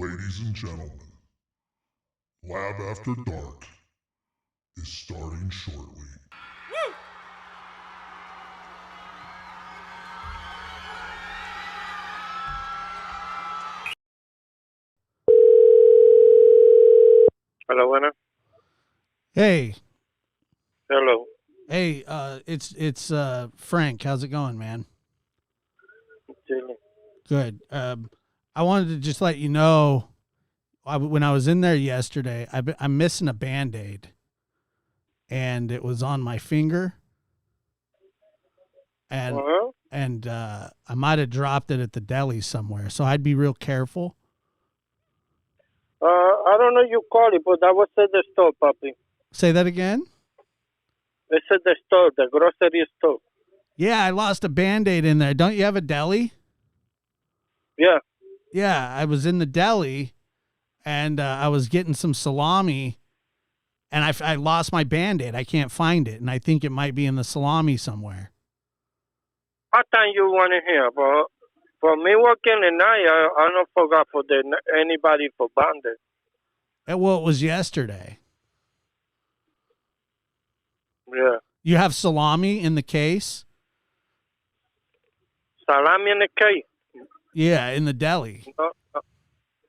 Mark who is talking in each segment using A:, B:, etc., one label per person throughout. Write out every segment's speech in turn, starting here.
A: Ladies and gentlemen, Lab After Dark is starting shortly.
B: Hello, buenas.
C: Hey,
B: Hello.
C: hey, it's Frank. How's it going, man?
B: Chilling.
C: Good. I wanted to just let you know, when I was in there yesterday, I'm missing a Band-Aid, and it was on my finger, and I might have dropped it at the deli somewhere, so I'd be real careful.
B: I don't know you call it, but that was at the store, papi.
C: Say that again?
B: It's at the store, the grocery store.
C: Yeah, I lost a Band-Aid in there. Don't you have a deli?
B: Yeah.
C: Yeah, I was in the deli, and I was getting some salami, and I lost my Band-Aid. I can't find it, and I think it might be in the salami somewhere.
B: What time you want to hear? But for me working at night, I don't forgot for anybody for bandit.
C: Well, it was yesterday.
B: Yeah.
C: You have salami in the case?
B: Salami in the case.
C: Yeah, in the deli.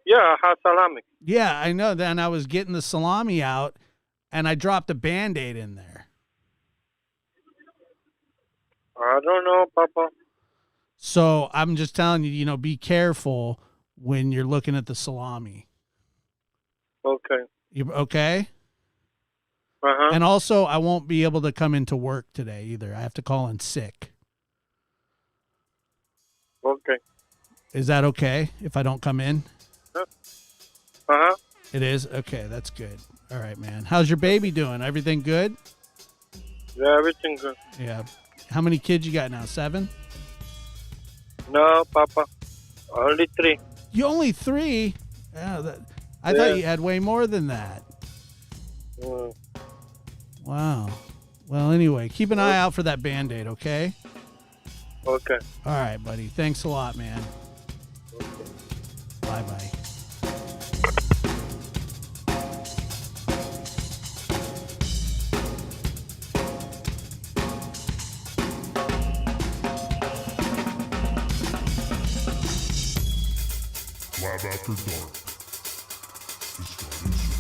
B: Yeah, I have salami.
C: Yeah, I know. Then I was getting the salami out, and I dropped a Band-Aid in there.
B: I don't know, Papa.
C: So I'm just telling you, be careful when you're looking at the salami.
B: Okay.
C: You okay?
B: Uh-huh.
C: And also, I won't be able to come into work today either. I have to call in sick.
B: Okay.
C: Is that okay if I don't come in?
B: Uh-huh.
C: It is? Okay, that's good. All right, man. How's your baby doing? Everything good?
B: Yeah, everything good.
C: Yeah. How many kids you got now? 7?
B: No, Papa. Only 3.
C: You only 3? Yeah, I thought you had way more than that.
B: Mm.
C: Wow. Well, anyway, keep an eye out for that Band-Aid, okay?
B: Okay.
C: All right, buddy. Thanks a lot, man.
B: Okay.
C: Bye-bye.
A: Lab After Dark is starting soon.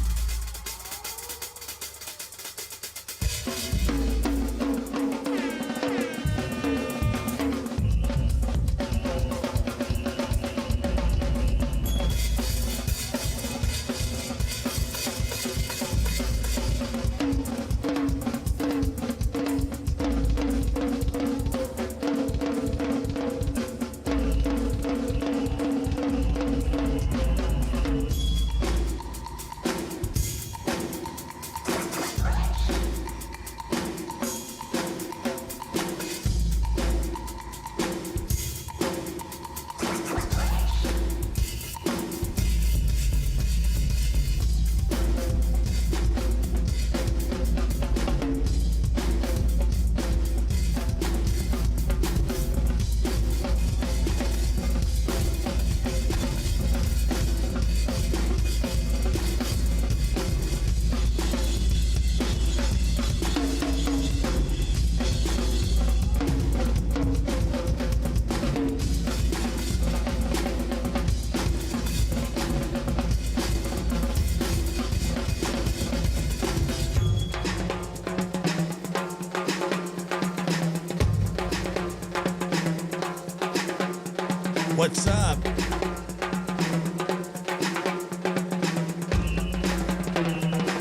C: What's up?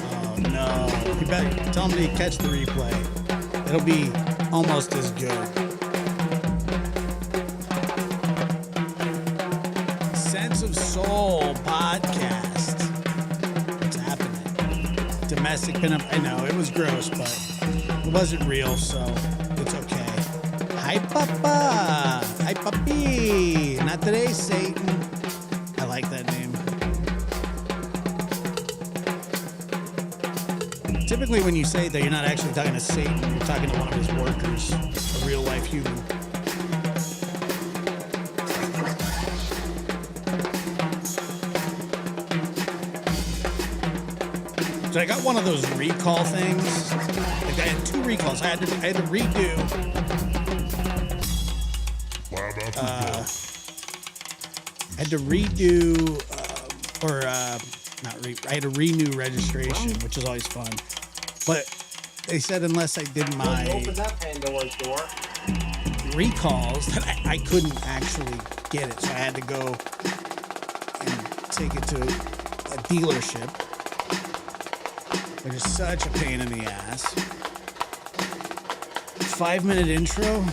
C: Oh, no. You better tell them to catch the replay. It'll be almost as good. Sense of Soul podcast. What's happening? Domestic pinup. I know, it was gross, but it wasn't real, so it's okay. Hi, Papa. Hi, Puppy. Not today, Satan. I like that name. Typically, when you say that, you're not actually talking to Satan. You're talking to one of his workers, a real-life human. So I got one of those recall things. Like I had 2 recalls. I had to redo. I had to redo, I had to renew registration, which is always fun. But they said unless I did my
D: Open that Pandora's door.
C: recalls, that I couldn't actually get it. So I had to go and take it to a dealership, which is such a pain in the ass. 5-minute intro.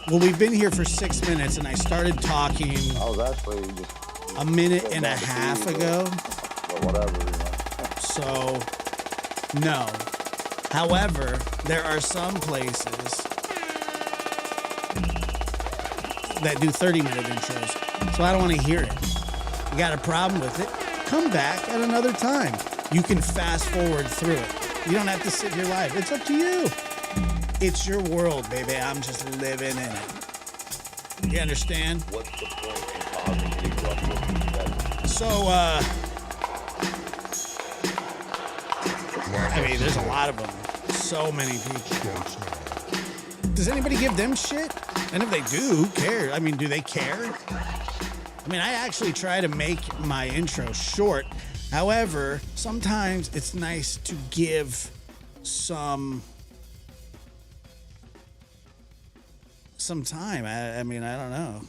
C: Well, we've been here for 6 minutes, and I started talking
E: I was actually just
C: a minute and a half ago.
E: or whatever, you know.
C: So, no. However, there are some places that do 30-minute intros, so I don't want to hear it. You got a problem with it? Come back at another time. You can fast forward through it. You don't have to sit here live. It's up to you. It's your world, baby. I'm just living in it. You understand?
E: What's the point in causing any trouble?
C: So, I mean, there's a lot of them. So many people. Does anybody give them shit? And if they do, who cares? I mean, do they care? I mean, I actually try to make my intro short. However, sometimes it's nice to give some time. I mean, I don't know.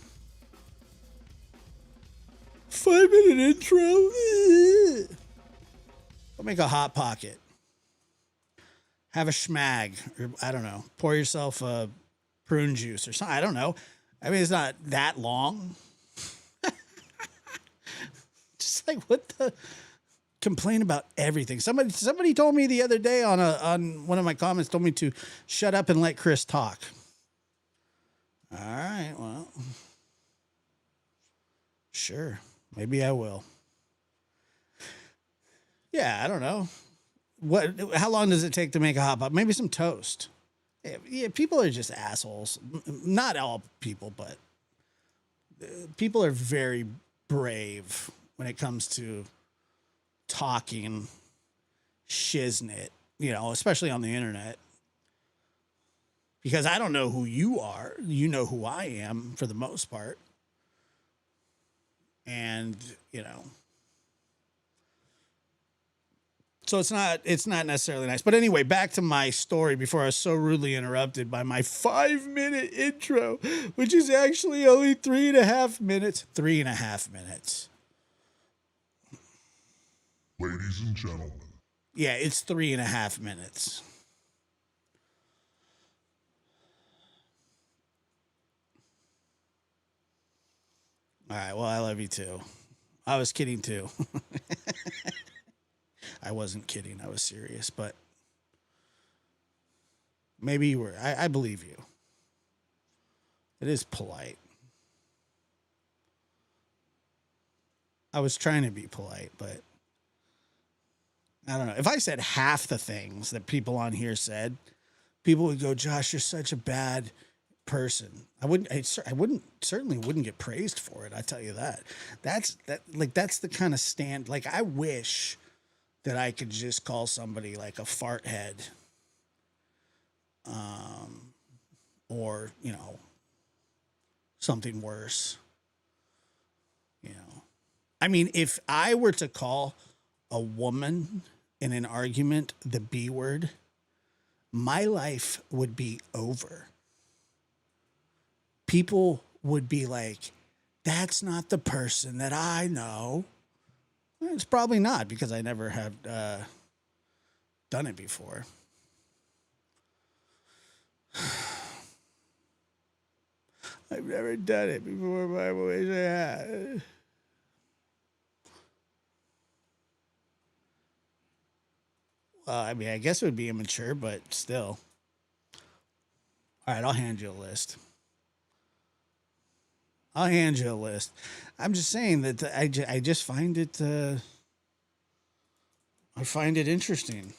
C: 5-minute intro. I'll make a hot pocket. Have a schmag, or I don't know. Pour yourself a prune juice or something. I don't know. I mean, it's not that long. Just like, what the? Complain about everything. Somebody told me the other day on one of my comments, told me to shut up and let Chris talk. All right, well, sure, maybe I will. Yeah, I don't know. How long does it take to make a hot pot? Maybe some toast. Yeah, people are just assholes. Not all people, but people are very brave when it comes to talking shiznit, you know, especially on the internet. Because I don't know who you are. You know who I am for the most part. And, you know. So it's not necessarily nice. But anyway, back to my story before I was so rudely interrupted by my 5-minute intro, which is actually only 3.5 minutes. 3.5 minutes.
A: Ladies and gentlemen.
C: Yeah, it's 3.5 minutes. All right, well, I love you too. I was kidding too. I wasn't kidding. I was serious, but maybe you were. I believe you. It is polite. I was trying to be polite, but I don't know. If I said half the things that people on here said, people would go, "Josh, you're such a bad person." I certainly wouldn't get praised for it. I tell you that. That's the kind of stand. Like, I wish that I could just call somebody like a fart head, or, you know, something worse. You know, I mean, if I were to call a woman in an argument the B word, my life would be over. People would be like, that's not the person that I know. Well, it's probably not, because I never have done it before. I've never done it before, but I wish I had. Well, I mean, I guess it would be immature, but still. All right, I'll hand you a list. I'll hand you a list. I'm just saying that I just find it I find it interesting.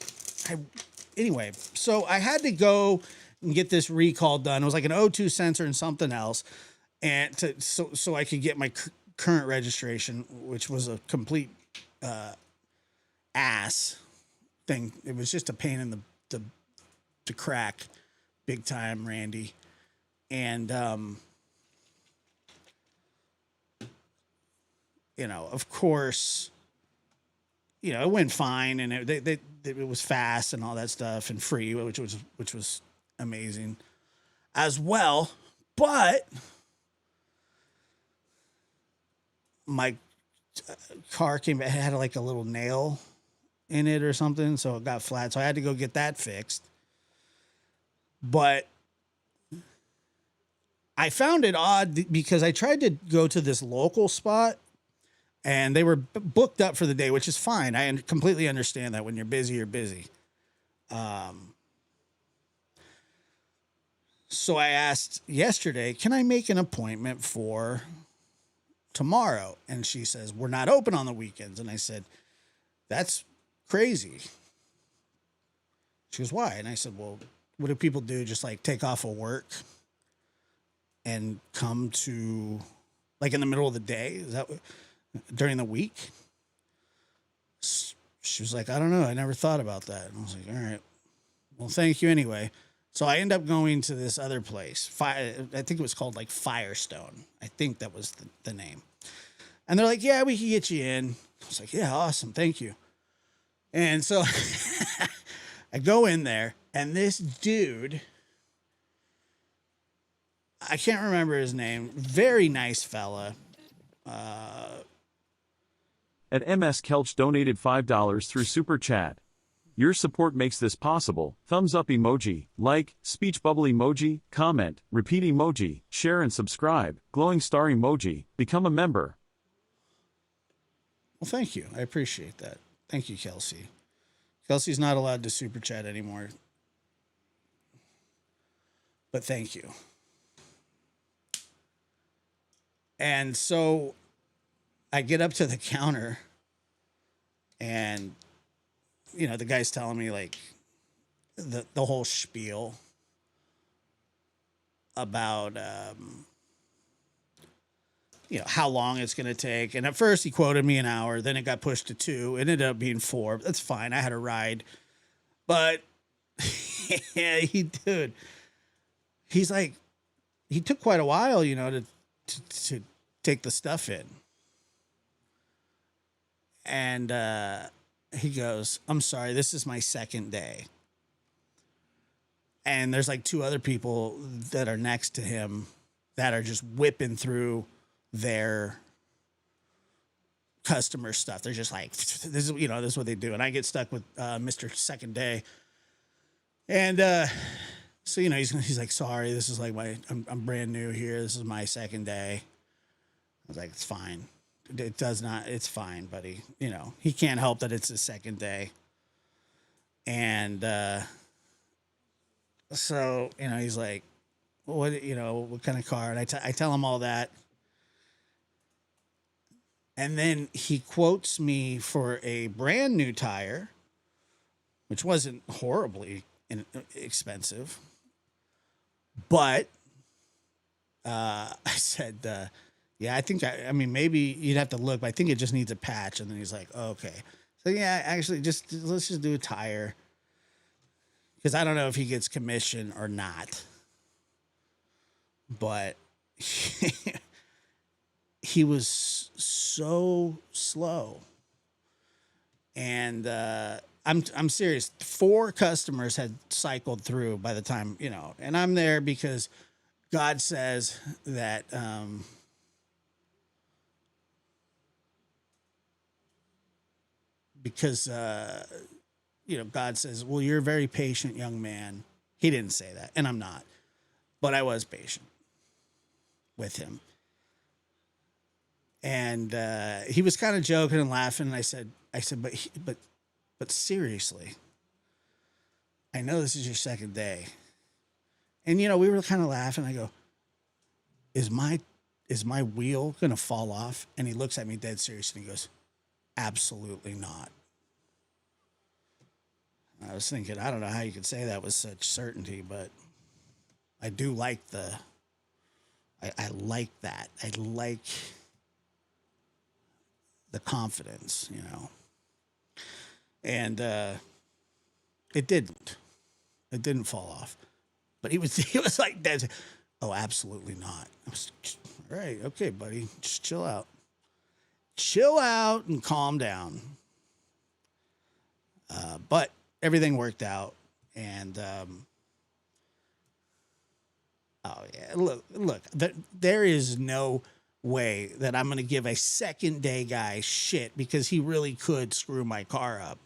C: Anyway, so I had to go and get this recall done. It was like an O2 sensor and something else, and so I could get my current registration, which was a complete ass thing. It was just a pain in the crack, big time, Randy. And you know, of course, you know, it went fine, and it was fast and all that stuff and free, which was amazing as well. But my car had like a little nail in it or something, so it got flat. So I had to go get that fixed. But I found it odd because I tried to go to this local spot and they were booked up for the day, which is fine. I completely understand that when you're busy, you're busy. So I asked yesterday, can I make an appointment for tomorrow? And she says, we're not open on the weekends. And I said, that's crazy. She goes, why? And I said, well, what do people do? Just like take off of work and come to like in the middle of the day? Is that during the week? She was like, I don't know. I never thought about that. And I was like, all right, well, thank you anyway. So I end up going to this other place. I think it was called like Firestone. I think that was the name. And they're like, yeah, we can get you in. I was like, yeah, awesome. Thank you. And so I go in there, and this dude, I can't remember his name, very nice fella.
D: At MS Kelch donated $5 through Super Chat. Your support makes this possible. Thumbs up emoji, like, speech bubble emoji, comment, repeat emoji, share and subscribe, glowing star emoji, become a member.
C: Well, thank you. I appreciate that. Thank you, Kelsey. Kelsey's not allowed to Super Chat anymore. But thank you. And so I get up to the counter and, you know, the guy's telling me like the whole spiel about, you know, how long it's going to take. And at first he quoted me an hour, then it got pushed to 2. It ended up being 4. That's fine. I had a ride. But yeah, he's like, he took quite a while, you know, to take the stuff in. And he goes, I'm sorry, this is my second day. And there's like 2 other people that are next to him that are just whipping through their customer stuff. They're just like, this is, you know, this is what they do. And I get stuck with Mr. Second Day. And so, you know, he's like, sorry, this is like I'm brand new here. This is my second day. I was like, it's fine. It does not, it's fine, buddy. You know, he can't help that it's his second day. And so, you know, he's like, what, you know, what kind of car? And I tell him all that. And then he quotes me for a brand new tire, which wasn't horribly expensive. But I said, yeah, I think, I mean, maybe you'd have to look, but I think it just needs a patch. And then he's like, oh, okay. So, yeah, actually, let's just do a tire. Because I don't know if he gets commission or not. But he was so slow. And I'm serious. 4 customers had cycled through by the time, you know, and I'm there because God says that you know, God says, well, you're a very patient young man. He didn't say that, and I'm not, but I was patient with him. And he was kind of joking and laughing. And I said, but seriously, I know this is your second day. And, you know, we were kind of laughing. I go, is my wheel going to fall off? And he looks at me dead serious and he goes, absolutely not. I was thinking, I don't know how you could say that with such certainty, but I do like I like that. I like the confidence, you know. And It didn't. It didn't fall off. But he was like that. Oh, absolutely not. I was, all right, okay, buddy. Just chill out. Chill out and calm down. But everything worked out. And oh yeah, look. There is no way that I'm going to give a second day guy shit because he really could screw my car up.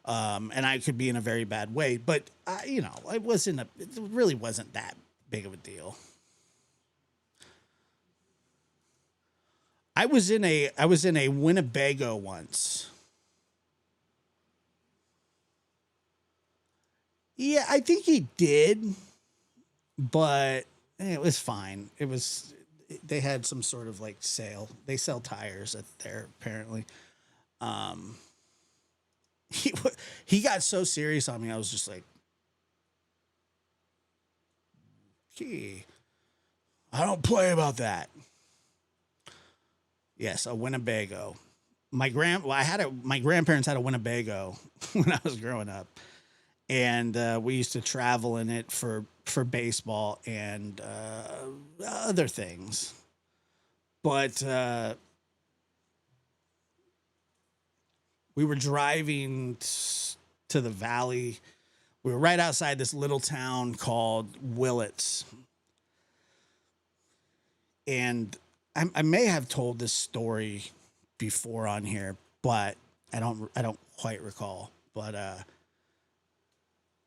C: And I could be in a very bad way, but it really wasn't that big of a deal. I was in a Winnebago once. Yeah, I think he did, but it was fine. They had some sort of like sale. They sell tires at there apparently. He got so serious on me. I was just like, "Gee, I don't play about that." Yes, a Winnebago. My grandparents had a Winnebago when I was growing up, and we used to travel in it for baseball and other things. But we were driving to the valley. We were right outside this little town called Willits. And I may have told this story before on here, but I don't quite recall. But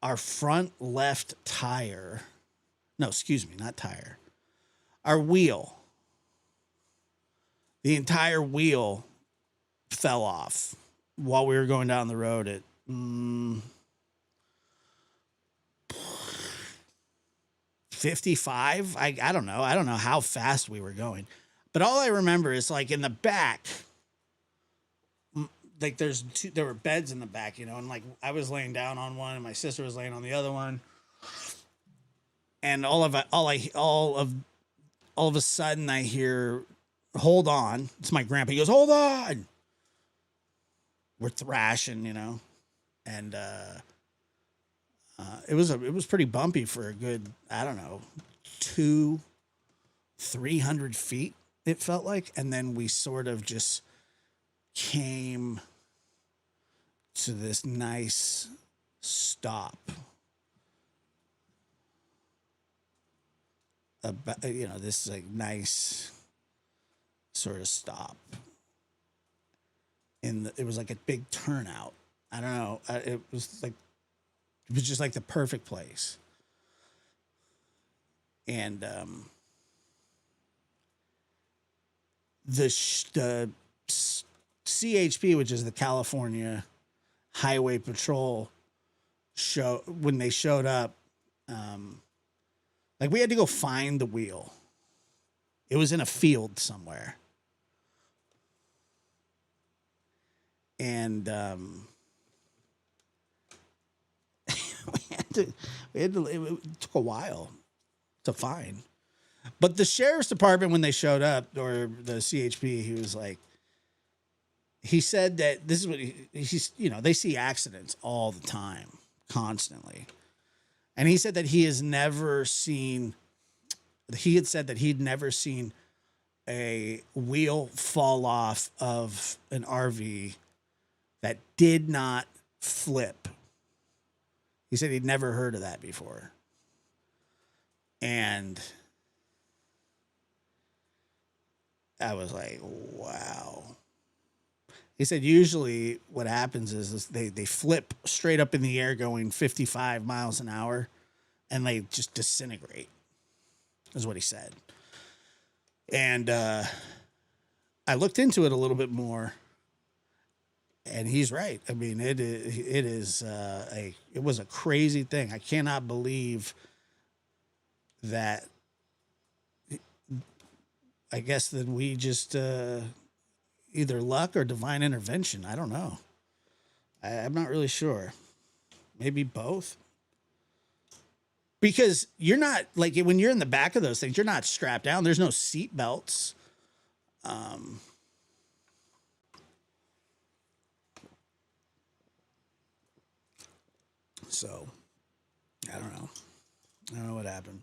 C: our front left tire, no, excuse me, not tire, our wheel, the entire wheel fell off while we were going down the road at 55. I don't know. I don't know how fast we were going. But all I remember is like in the back, like there were beds in the back, and like I was laying down on one and my sister was laying on the other one. And all of a sudden I hear, "Hold on." It's my grandpa. He goes, "Hold on." We're thrashing, and it was pretty bumpy for a good, I don't know, 300 feet. It felt like, and then we sort of just came to this nice stop. This like nice sort of stop. It was like a big turnout. I don't know. It was just like the perfect place. And the CHP, which is the California Highway Patrol, when they showed up, like we had to go find the wheel. It was in a field somewhere. And it took a while to find. But the sheriff's department, when they showed up, or the CHP, he said that this is what they see accidents all the time, constantly. And he said that he had said that he'd never seen a wheel fall off of an RV that did not flip. He said he'd never heard of that before. And I was like, wow. He said usually what happens is they flip straight up in the air going 55 miles an hour and they just disintegrate, is what he said. And I looked into it a little bit more, and he's right. I mean, it was a crazy thing. I cannot believe that. I guess that we just either luck or divine intervention. I don't know. I'm not really sure. Maybe both. Because you're not, like, when you're in the back of those things, you're not strapped down. There's no seat belts. So, I don't know what happened.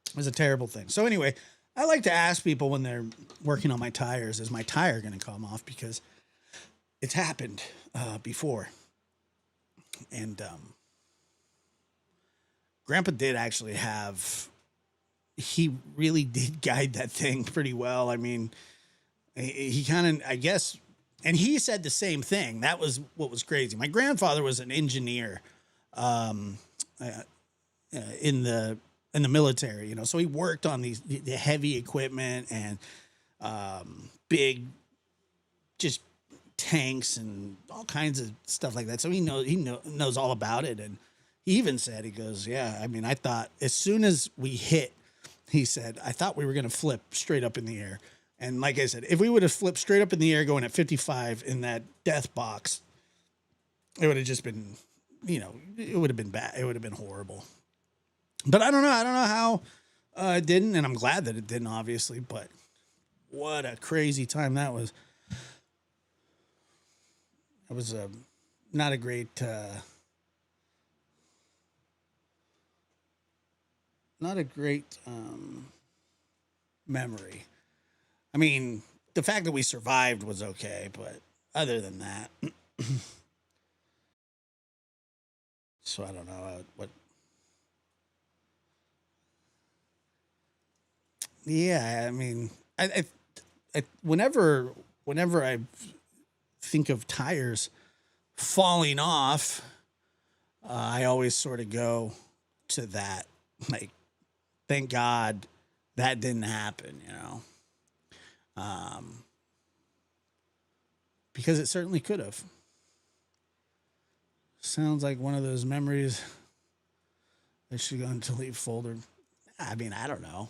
C: It was a terrible thing. So anyway, I like to ask people when they're working on my tires, is my tire going to come off? Because it's happened before. And Grandpa did actually he really did guide that thing pretty well. I mean, he kind of, I guess, and he said the same thing. That was what was crazy. My grandfather was an engineer in the military, you know, so he worked on the heavy equipment and big, just tanks and all kinds of stuff like that. So he knows all about it. And he even said, he goes, yeah, I mean, I thought as soon as we hit, he said, I thought we were going to flip straight up in the air. And like I said, if we would have flipped straight up in the air going at 55 in that death box, it would have just been, you know, it would have been bad. It would have been horrible. But I don't know how it didn't. And I'm glad that it didn't, obviously. But what a crazy time that was. It was not a great... not a great memory. I mean, the fact that we survived was okay, but other than that, so I don't know what. Yeah, I mean, I whenever I think of tires falling off, I always sort of go to that, like, thank God that didn't happen, you know, because it certainly could have. Sounds like one of those memories that should go into delete folder. I mean, I don't know.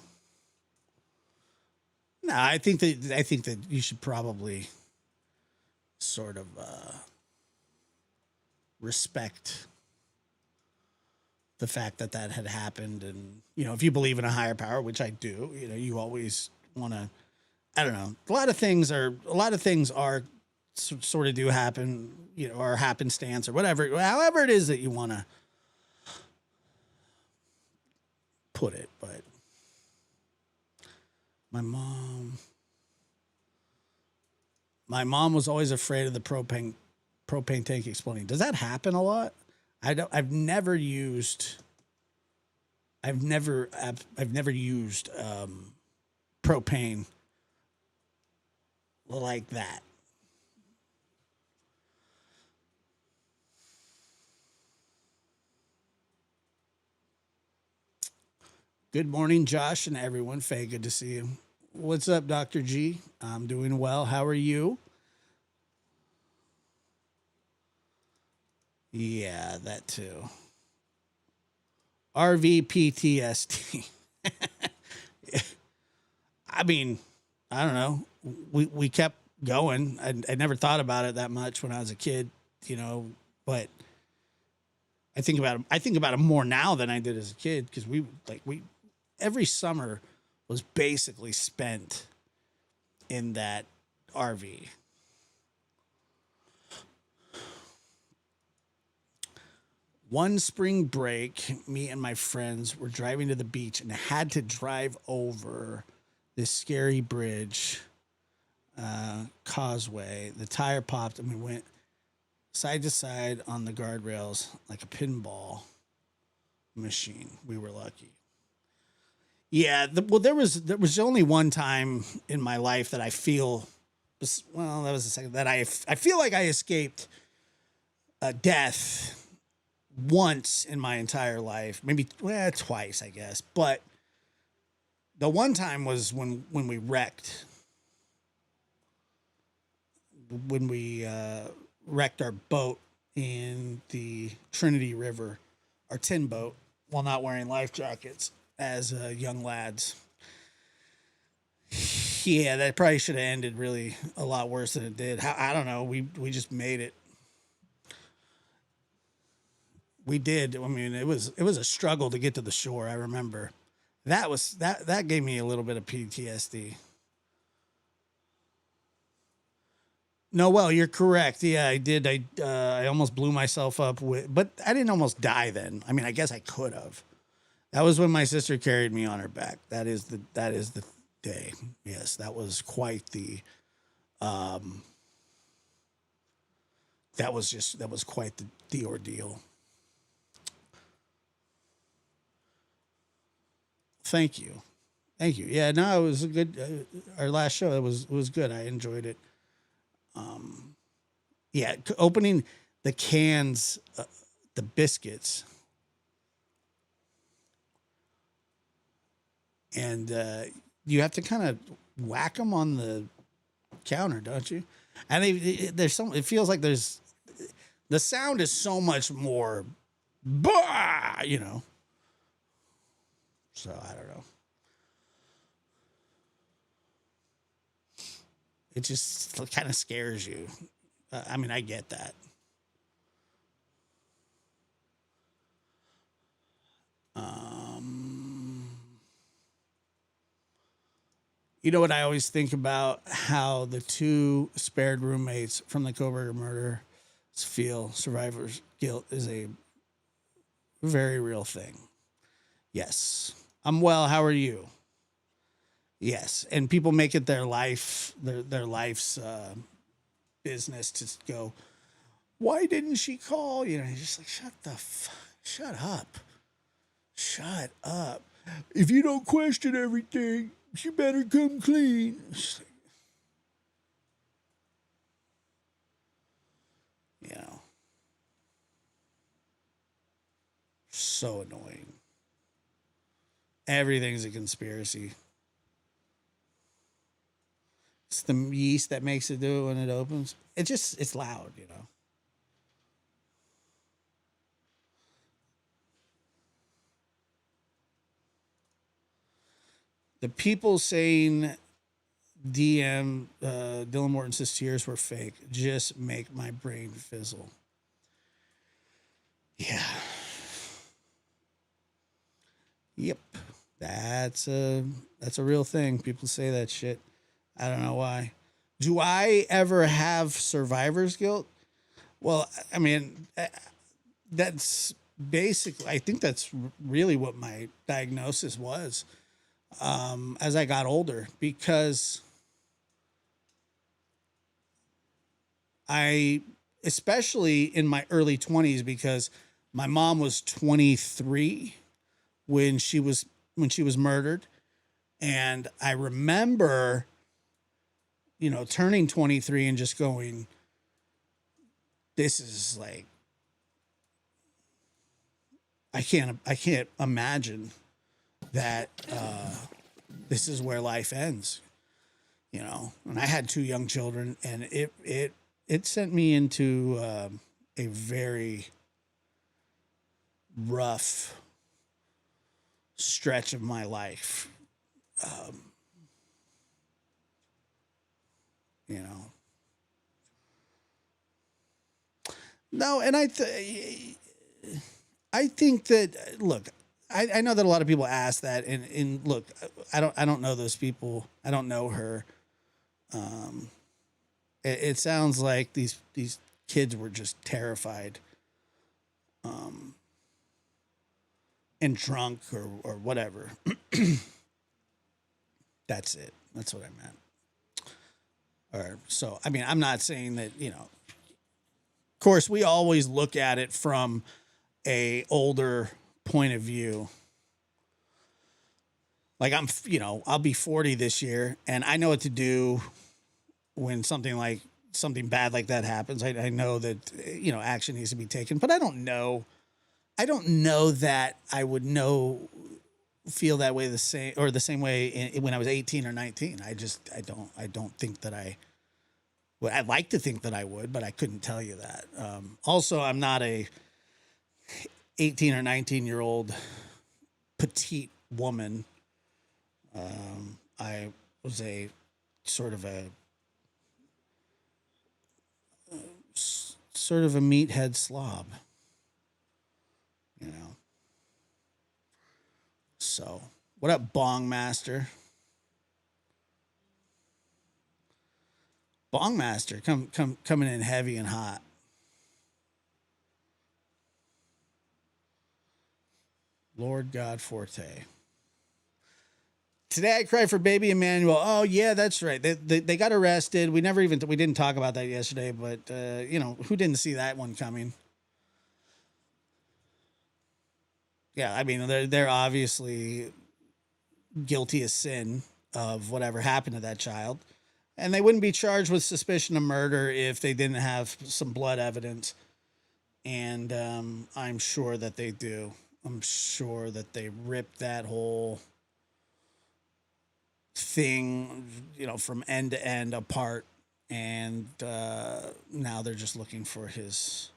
C: No, I think that you should probably sort of respect the fact that had happened. And, you know, if you believe in a higher power, which I do, you know, you always want to, I don't know. A lot of things are sort of do happen, you know, or happenstance or whatever, however it is that you want to put it. But my mom was always afraid of the propane tank exploding. Does that happen a lot? I've never used propane like that. Good morning, Josh, and everyone. Faye, good to see you. What's up, Dr. G? I'm doing well. How are you? Yeah, that too. RV PTSD. I mean, I don't know. We kept going. I never thought about it that much when I was a kid, you know, but I think about it more now than I did as a kid, because we every summer was basically spent in that RV. One spring break, me and my friends were driving to the beach and had to drive over this scary bridge, causeway. The tire popped and we went side to side on the guardrails like a pinball machine. We were lucky. Yeah, there was only one time in my life that I feel, well, that was the second, that I feel like I escaped death once in my entire life, maybe twice, I guess. But the one time was when we wrecked. When we wrecked our boat in the Trinity River, our tin boat, while not wearing life jackets as young lads. Yeah, that probably should have ended really a lot worse than it did. I don't know. We just made it. We did. I mean, it was a struggle to get to the shore. I remember that gave me a little bit of PTSD. No, well, you're correct. Yeah, I did. I almost blew myself up but I didn't almost die then. I mean, I guess I could have. That was when my sister carried me on her back. That is the day. Yes, that was quite the that was quite the ordeal. Thank you. Thank you. Yeah, no, it was a good our last show. It was good. I enjoyed it. Yeah, opening the cans, the biscuits, and you have to kind of whack them on the counter, don't you? And there's some. It feels like there's the sound is so much more, bah, you know. So I don't know. It just kind of scares you. I mean, I get that. You know what I always think about? How the two spared roommates from the Coburger murder feel. Survivor's guilt is a very real thing. Yes. I'm well. How are you? Yes. And people make it their life, their life's business to go, why didn't she call? You know, you're just like, shut up. Shut up. If you don't question everything, she better come clean. You know, so annoying. Everything's a conspiracy. It's the yeast that makes it do it when it opens. It's loud, you know. The people saying Dylan Morton's tears were fake just make my brain fizzle. Yeah. Yep. That's a real thing. People say that shit. I don't know why. Do I ever have survivor's guilt? Well, I mean, that's basically, I think that's really what my diagnosis was as I got older, because especially in my early 20s, because my mom was 23 when she was murdered. And I remember, you know, turning 23 and just going, this is like, I can't imagine that this is where life ends, you know. And I had 2 young children, and it sent me into a very rough stretch of my life. You know. No, and I think that, look, I know that a lot of people ask that, and look, I don't know those people. I don't know her. It sounds like these kids were just terrified, and drunk or whatever. That's it. That's what I meant. So, I mean, I'm not saying that, you know, of course, we always look at it from a older point of view. Like I'll be 40 this year, and I know what to do when something bad like that happens. I know that, you know, action needs to be taken, but I don't know that I would feel that way the same way when I was 18 or 19. I don't think that I'd like to think that I would, but I couldn't tell you that. Also, I'm not a 18 or 19-year-old petite woman. I was a sort of a meathead slob, you know. So, what up, Bong Master? Bongmaster coming in heavy and hot. Lord God Forte. Today I cried for baby Emmanuel. Oh yeah, that's right. They got arrested. We didn't talk about that yesterday, but who didn't see that one coming? Yeah, I mean they're obviously guilty as sin of whatever happened to that child, and they wouldn't be charged with suspicion of murder if they didn't have some blood evidence. And I'm sure that they do. I'm sure that they ripped that whole thing, from end to end apart, and now they're just looking for his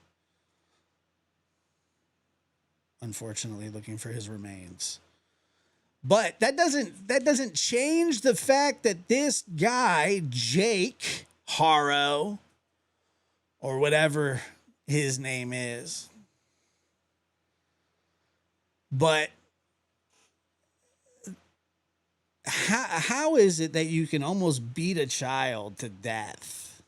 C: remains. But that doesn't change the fact that this guy, Jake Harrow, or whatever his name is, but how is it that you can almost beat a child to death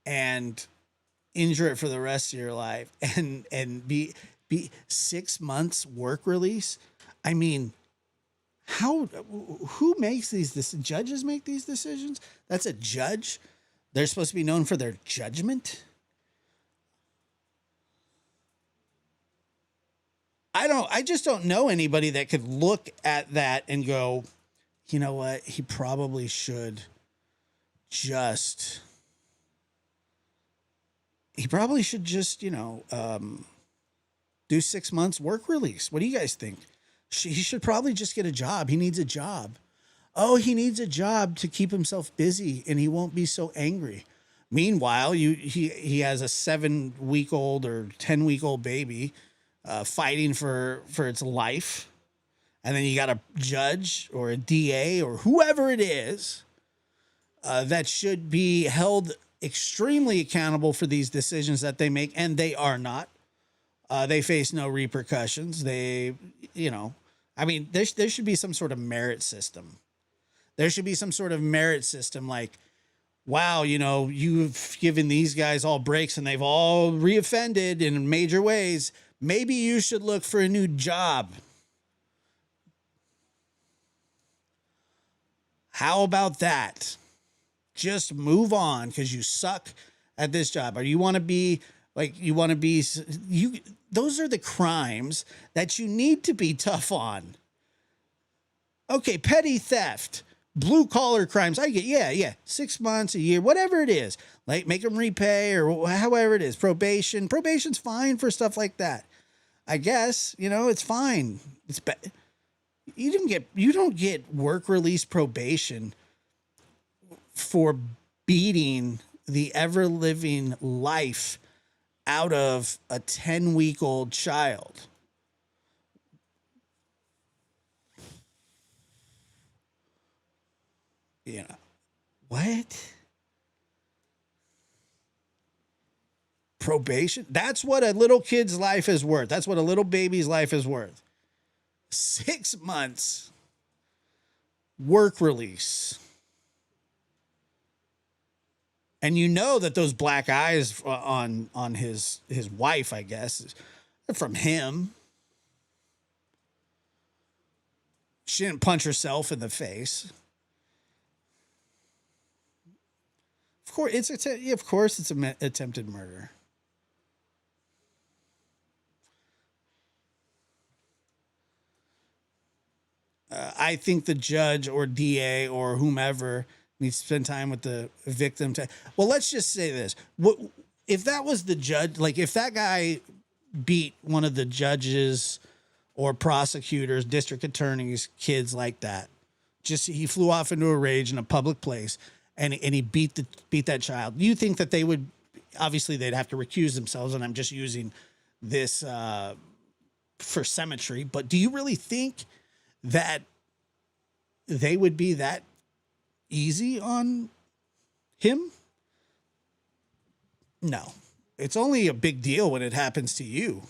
C: and injure it for the rest of your life and be 6 months work release? I mean, who makes these judges make these decisions? That's a judge. They're supposed to be known for their judgment. I just don't know anybody that could look at that and go, you know what? He probably should just do 6 months work release. What do you guys think? He should probably just get a job. He needs a job. Oh, he needs a job to keep himself busy and he won't be so angry. Meanwhile, he has a 7-week-old or 10-week-old baby fighting for its life. And then you got a judge or a DA or whoever it is that should be held extremely accountable for these decisions that they make, and they are not. They face no repercussions. There should be some sort of merit system. There should be some sort of merit system like, wow, you've given these guys all breaks and they've all reoffended in major ways. Maybe you should look for a new job. How about that? Just move on because you suck at this job. Or you want to be those are the crimes that you need to be tough on. Okay, petty theft, blue collar crimes. I get, yeah, 6 months, a year, whatever it is. Like make them repay or however it is. Probation's fine for stuff like that. I guess, it's fine. You don't get work release probation for beating the ever living life out of a 10-week-old child. What? Probation? That's what a little kid's life is worth. That's what a little baby's life is worth. 6 months work release. And that those black eyes on his wife, I guess, are from him. She didn't punch herself in the face. Of course, it's attempted murder. I think the judge or DA or whomever needs to spend time with the victim. Well, let's just say this. If that was the judge, like if that guy beat one of the judges or prosecutors, district attorneys, kids like that, just he flew off into a rage in a public place and he beat that child, you think that they would, obviously they'd have to recuse themselves, and I'm just using this for symmetry, but do you really think that they would be that easy on him? No. It's only a big deal when it happens to you.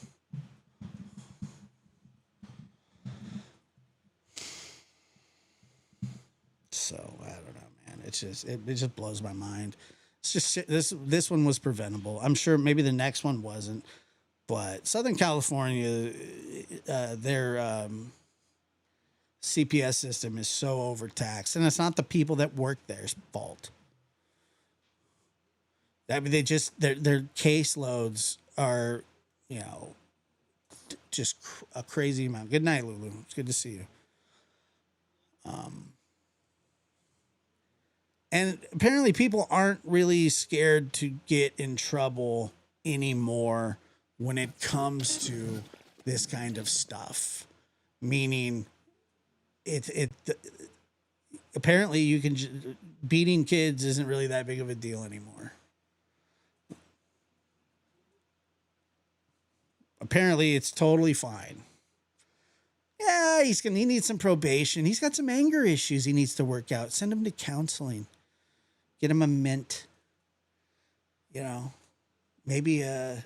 C: So I don't know, man. It's just it just blows my mind. It's just shit. This one was preventable. I'm sure maybe the next one wasn't, but Southern California, their CPS system is so overtaxed, and it's not the people that work there's fault. I mean, they just their caseloads are, you know, just a crazy amount. Good night, Lulu. It's good to see you. And apparently people aren't really scared to get in trouble anymore when it comes to this kind of stuff. Meaning apparently you can beating kids isn't really that big of a deal anymore. Apparently it's totally fine. Yeah, he needs some probation. He's got some anger issues he needs to work out. Send him to counseling. Get him a mint. You know, maybe what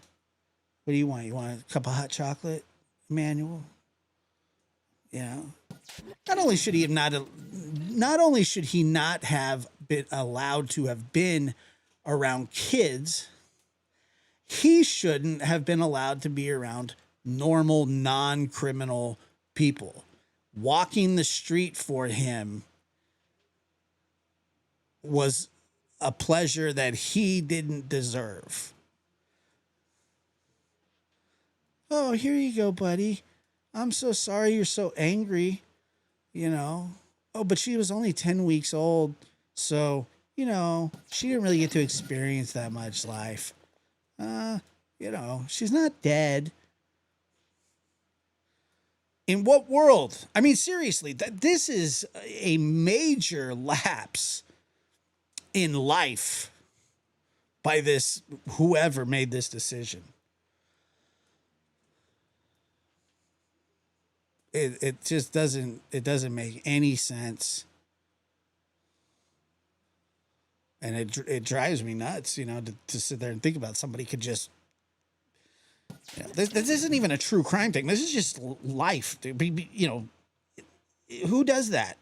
C: do you want? You want a cup of hot chocolate, Emmanuel? You know, not only should he not have been allowed to have been around kids, he shouldn't have been allowed to be around normal, non-criminal people. Walking the street for him was a pleasure that he didn't deserve. Oh, here you go, buddy. I'm so sorry you're so angry. You know. Oh, but she was only 10 weeks old. So, you know, she didn't really get to experience that much life. You know, she's not dead. In what world? I mean, seriously, this is a major lapse in life by this whoever made this decision. It just doesn't make any sense. And it drives me nuts, you know, to sit there and think about somebody could just, you know, this isn't even a true crime thing. This is just life. You know, who does that?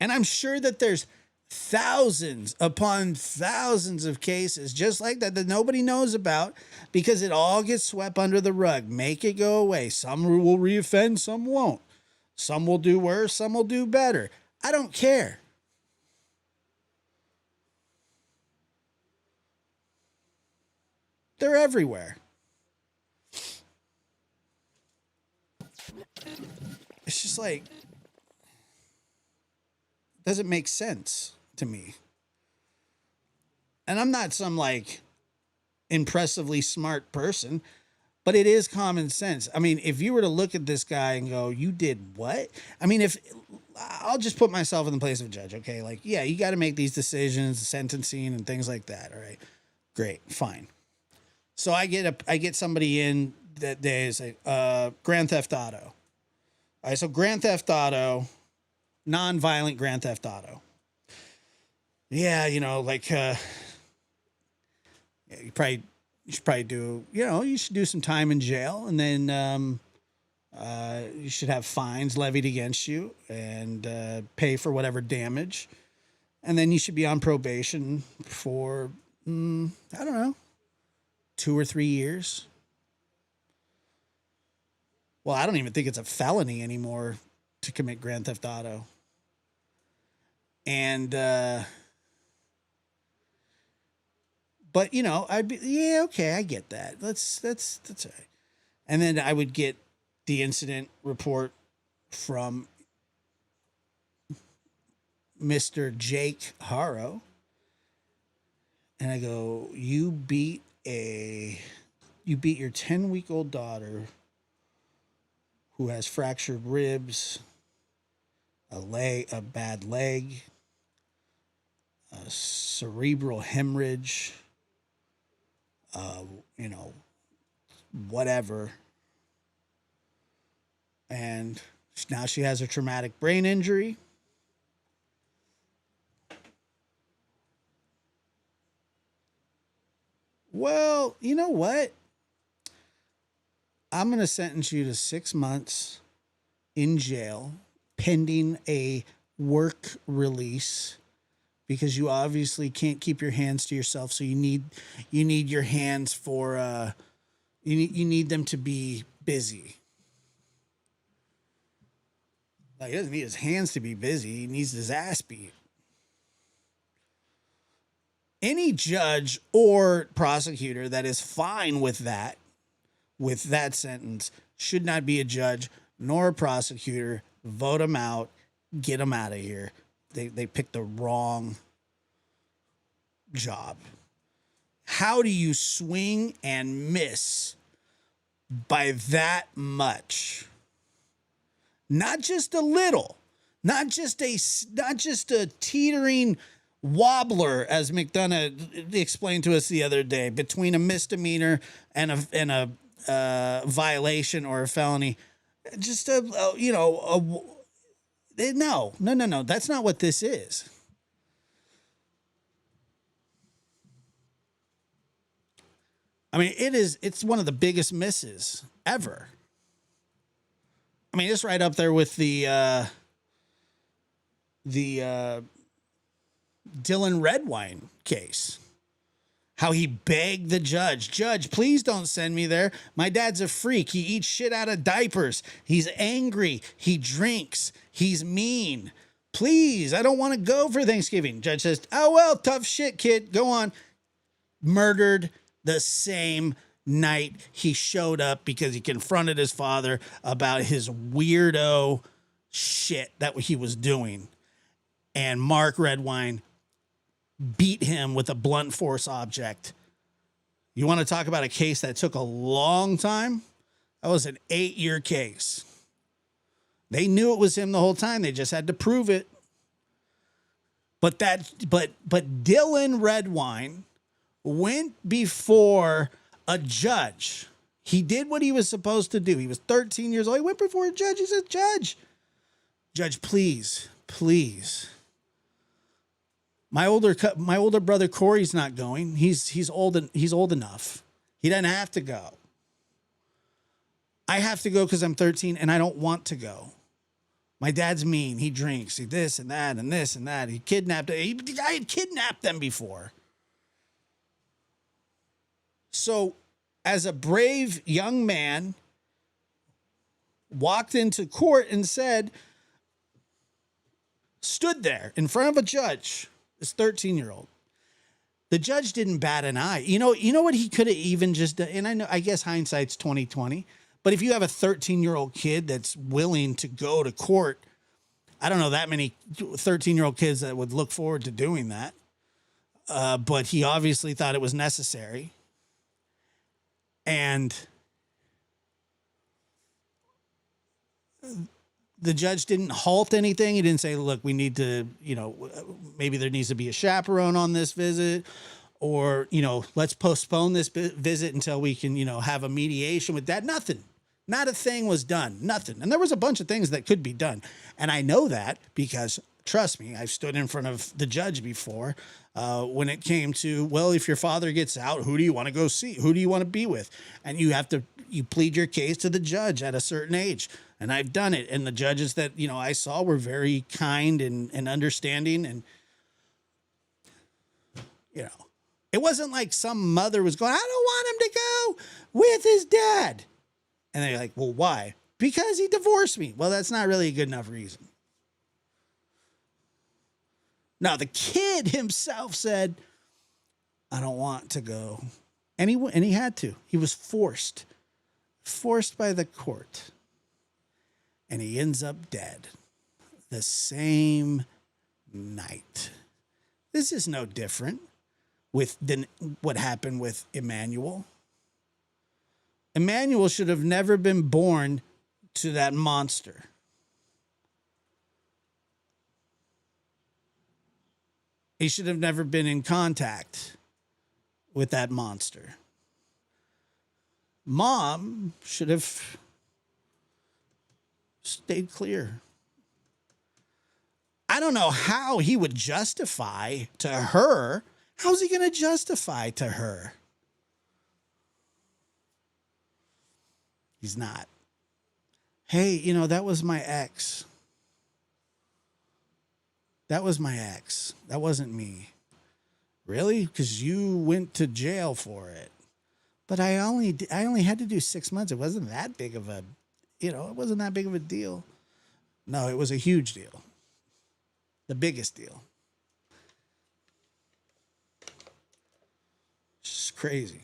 C: And I'm sure that there's thousands upon thousands of cases just like that nobody knows about because it all gets swept under the rug. Make it go away. Some will reoffend, some won't. Some will do worse, some will do better. I don't care. They're everywhere. It's just like, doesn't make sense to me. And I'm not some like impressively smart person, but it is common sense. I mean, if you were to look at this guy and go, you did what? I mean, if I'll just put myself in the place of a judge, okay? Like, yeah, you got to make these decisions, sentencing and things like that. All right, great, fine. So I get somebody in that day is like Grand Theft Auto. All right, so Grand Theft Auto, non-violent Grand Theft Auto. Yeah, you know, like you should probably do, you know, you should do some time in jail, and then you should have fines levied against you and pay for whatever damage, and then you should be on probation for I don't know, 2 or 3 years. Well, I don't even think it's a felony anymore to commit Grand Theft Auto. And but you know, I'd be, yeah, okay, I get that. That's all right. And then I would get the incident report from Mr. Jake Harrow. And I go, you beat your 10-week-old daughter who has fractured ribs, a bad leg, a cerebral hemorrhage, you know, whatever. And now she has a traumatic brain injury. Well, you know what? I'm going to sentence you to 6 months in jail pending a work release because you obviously can't keep your hands to yourself. So you need your hands for you need them to be busy. Like, he doesn't need his hands to be busy. He needs his ass beat. Any judge or prosecutor that is fine with that sentence should not be a judge nor a prosecutor. Vote him out. Get him out of here. They picked the wrong job. How do you swing and miss by that much? Not just a little, not just a teetering wobbler, as McDonough explained to us the other day, between a misdemeanor and a violation or a felony. Just no. That's not what this is. I mean, it's one of the biggest misses ever. I mean, it's right up there with the Dylan Redwine case. How he begged the judge, please don't send me there. My dad's a freak. He eats shit out of diapers. He's angry. He drinks. He's mean. Please, I don't want to go for Thanksgiving. Judge says, oh, well, tough shit, kid. Go on. Murdered the same night he showed up because he confronted his father about his weirdo shit that he was doing. And Mark Redwine beat him with a blunt force object. You want to talk about a case that took a long time? That was an 8-year case. They knew it was him the whole time. They just had to prove it. But Dylan Redwine went before a judge. He did what he was supposed to do. He was 13 years old. He went before a judge. He said, Judge, please. My older brother Corey's not going. He's old enough. He doesn't have to go. I have to go because I'm 13 and I don't want to go. My dad's mean. He drinks. He this and that and this and that. I had kidnapped them before. So, as a brave young man, walked into court and stood there in front of a judge, this 13-year-old. The judge didn't bat an eye. You know what he could have even just done? And I guess hindsight's 20/20. But if you have a 13-year-old kid that's willing to go to court, I don't know that many 13-year-old kids that would look forward to doing that. But he obviously thought it was necessary. And the judge didn't halt anything. He didn't say, look, we need to, maybe there needs to be a chaperone on this visit, or, let's postpone this visit until we can, have a mediation with that. Nothing. Not a thing was done. Nothing. And there was a bunch of things that could be done. And I know that because, trust me, I've stood in front of the judge before when it came to, well, if your father gets out, who do you want to go see? Who do you want to be with? And you plead your case to the judge at a certain age. And I've done it. And the judges that, I saw were very kind and understanding. And, it wasn't like some mother was going, I don't want him to go with his dad. And they're like, well, why? Because he divorced me. Well, that's not really a good enough reason. Now, the kid himself said, I don't want to go. And he had to. He was forced by the court. And he ends up dead the same night. This is no different than what happened with Emmanuel. Emmanuel should have never been born to that monster. He should have never been in contact with that monster. Mom should have stayed clear. I don't know how he would justify to her. How's he going to justify to her? He's not. Hey, that was my ex. That was my ex. That wasn't me. Really? Because you went to jail for it. But I only had to do 6 months. It wasn't that big of a, it wasn't that big of a deal. No, it was a huge deal. The biggest deal. It's just crazy.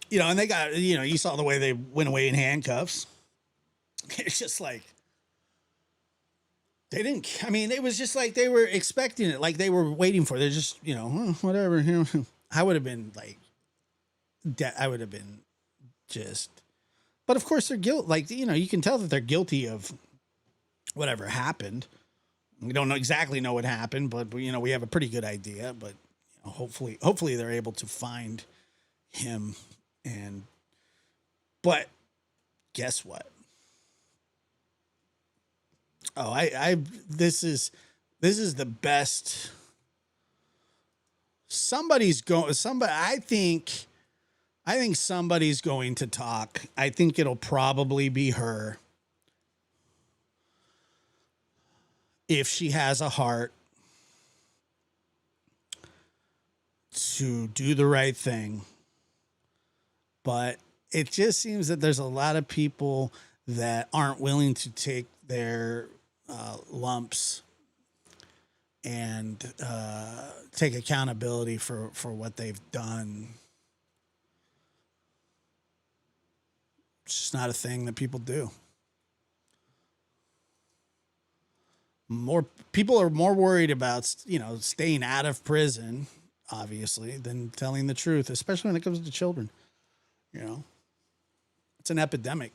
C: And they got, you saw the way they went away in handcuffs. It's just like, they didn't, I mean, it was just like they were expecting it, like they were waiting for it. They're just, whatever. I would have been like, I would have been just, but of course they're guilty. Like, you can tell that they're guilty of whatever happened. We don't exactly know what happened, but we have a pretty good idea, but hopefully they're able to find him. But guess what? Oh, this is the best. I think somebody's going to talk. I think it'll probably be her. If she has a heart to do the right thing. But it just seems that there's a lot of people that aren't willing to take their lumps and take accountability for what they've done. It's just not a thing that people do. More people are more worried about, staying out of prison, obviously, than telling the truth, especially when it comes to children. It's an epidemic.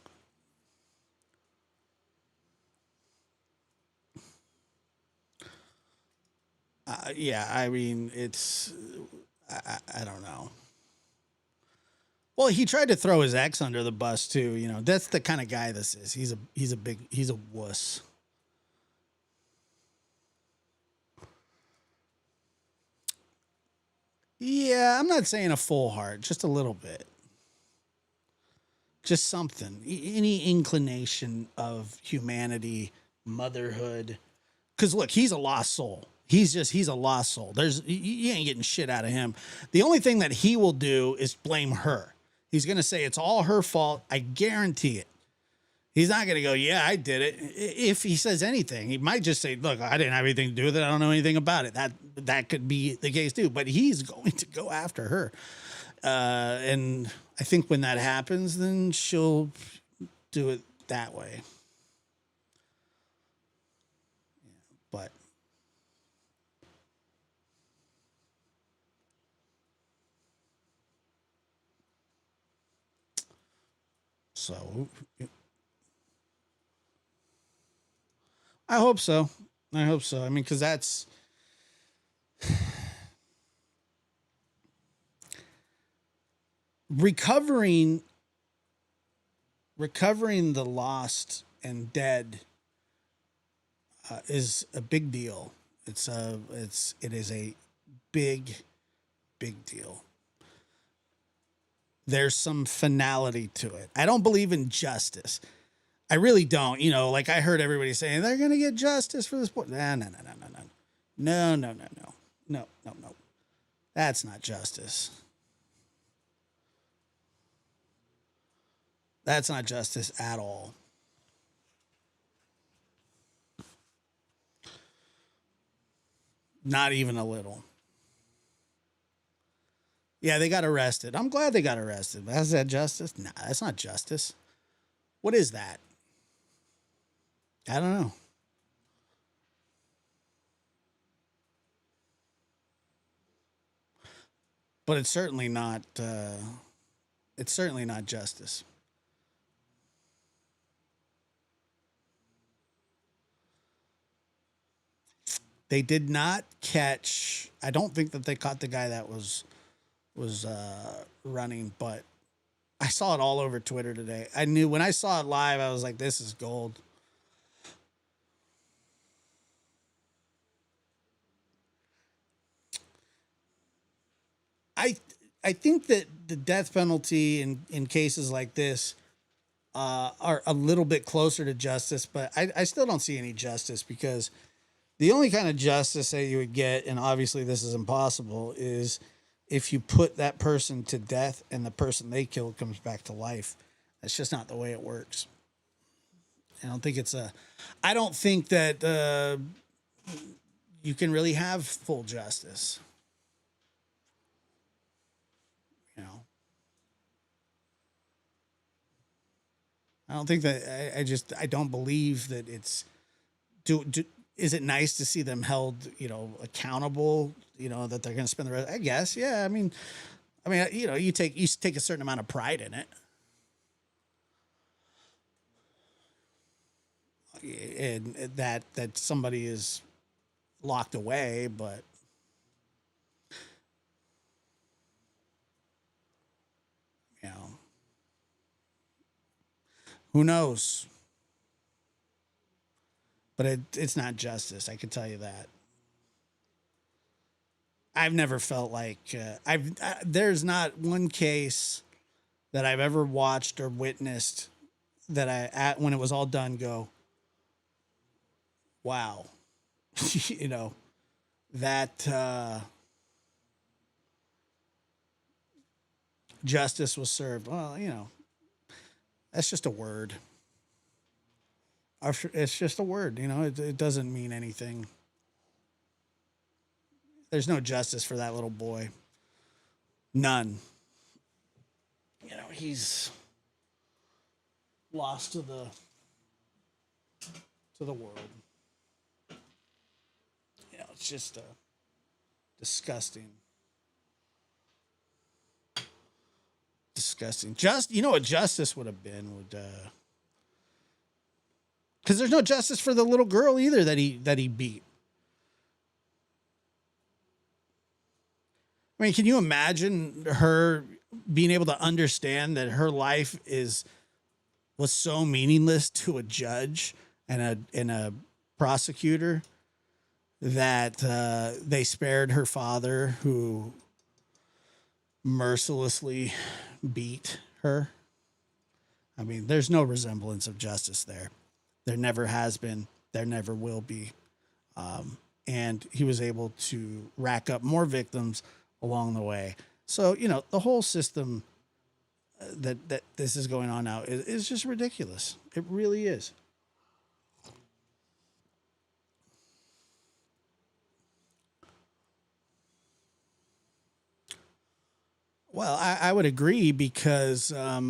C: Yeah, I mean, I don't know. Well, he tried to throw his ex under the bus too. That's the kind of guy this is. He's a wuss. Yeah, I'm not saying a full heart, just a little bit. Just something, any inclination of humanity, motherhood. Because look, he's a lost soul. He's a lost soul. You ain't getting shit out of him. The only thing that he will do is blame her. He's going to say it's all her fault. I guarantee it. He's not going to go, yeah, I did it. If he says anything, he might just say, look, I didn't have anything to do with it. I don't know anything about it. That could be the case too. But he's going to go after her. And I think when that happens, then she'll do it that way. But so I hope so. I mean, because that's recovering the lost and dead is a big deal. It is a big deal. There's some finality to it. I don't believe in justice. I really don't. Like I heard everybody saying they're going to get justice for this boy. No. That's not justice. That's not justice at all. Not even a little. Yeah, they got arrested. I'm glad they got arrested. But is that justice? Nah, that's not justice. What is that? I don't know. But it's certainly not. It's certainly not justice. They did not catch. I don't think that they caught the guy that was running, but I saw it all over Twitter today. I knew when I saw it live, I was like, "This is gold." I think that the death penalty in cases like this are a little bit closer to justice, but I still don't see any justice, because the only kind of justice that you would get, and obviously this is impossible, is if you put that person to death and the person they killed comes back to life. That's just not the way it works. I don't think that you can really have full justice. You know, I don't think that I don't believe that it's is it nice to see them held, accountable, that they're going to spend the rest, I guess. Yeah. I mean, you take a certain amount of pride in it. And that somebody is locked away, but who knows? But it's not justice. I can tell you that. I've never felt like there's not one case that I've ever watched or witnessed that when it was all done, go, wow, that justice was served. Well, that's just a word. It's just a word, it doesn't mean anything. There's no justice for that little boy. None. He's lost to the world. It's just disgusting. Disgusting. What justice would have been because there's no justice for the little girl either that he beat. I mean, can you imagine her being able to understand that her life was so meaningless to a judge and a prosecutor that they spared her father, who mercilessly beat her? I mean, there's no resemblance of justice there. There never has been. There never will be. And he was able to rack up more victims along the way. So, the whole system that this is going on now is just ridiculous. It really is. Well, I would agree, because I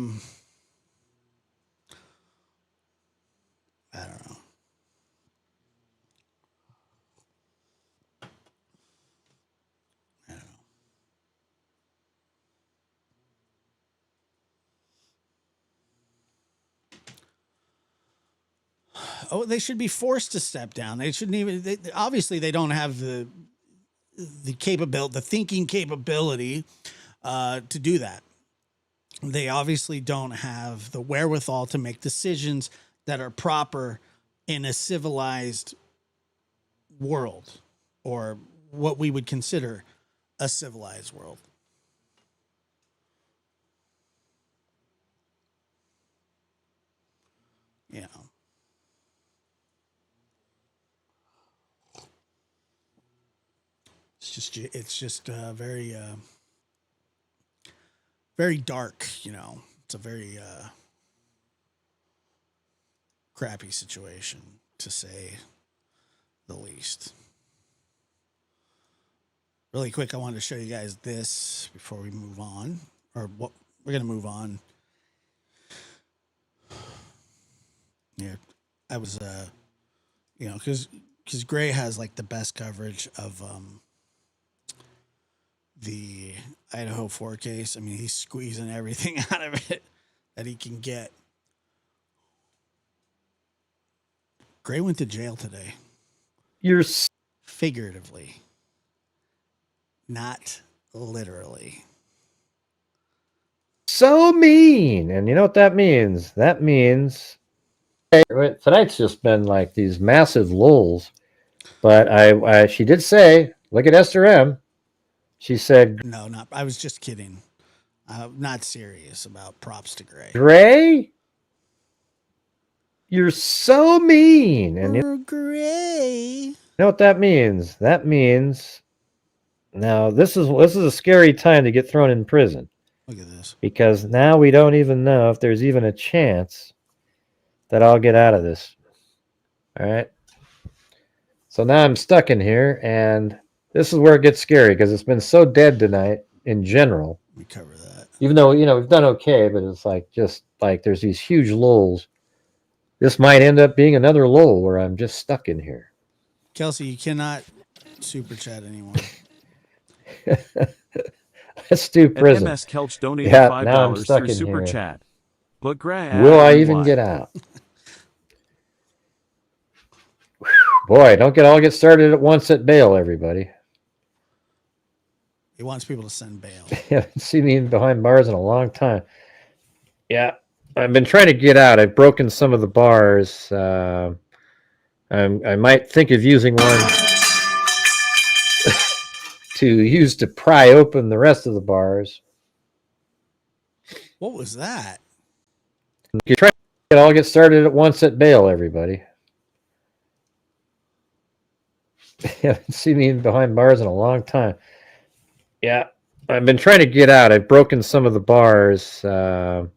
C: don't know. Oh, they should be forced to step down. They shouldn't even. Obviously, they don't have the thinking capability to do that. They obviously don't have the wherewithal to make decisions that are proper in a civilized world, or what we would consider a civilized world. It's just very very dark. It's a very crappy situation, to say the least. Really quick, I wanted to show you guys this before we move on, or what we're going to move on. Yeah, I was, because Gray has like the best coverage of the Idaho 4 case. I mean, he's squeezing everything out of it that he can get. Gray went to jail today.
F: You're
C: figuratively, not literally.
F: so mean. And you know what that means? That means tonight's just been like these massive lulls. But she did say, look at Esther M. She said,
C: No, not. I was just kidding. Not serious about props to Gray.
F: Gray? You're so mean. And you
C: Gray.
F: know what that means? That means now this is a scary time to get thrown in prison.
C: Look at this.
F: Because now we don't even know if there's even a chance that I'll get out of this. All right. So now I'm stuck in here, and this is where it gets scary because it's been so dead tonight in general.
C: Let me cover that.
F: Even though, we've done okay, but it's like just like there's these huge lulls. This might end up being another lull where I'm just stuck in here.
C: Kelsey, you cannot super chat anymore.
F: Let's do prison.
D: MS Kelch donated
F: Yeah, now I'm
D: $5
F: stuck
D: through
F: in
D: Super
F: here.
D: Chat. But
F: Will I even get out? Boy, don't all get started at once at bail, everybody.
C: He wants people to send bail.
F: Haven't seen me behind bars in a long time. Yeah, I've been trying to get out. I've broken some of the bars. I might think of using one to pry open the rest of the bars.
C: What was that?
F: You try to get started at once at bail, everybody. Haven't seen me behind bars in a long time. Yeah, I've been trying to get out. I've broken some of the bars. I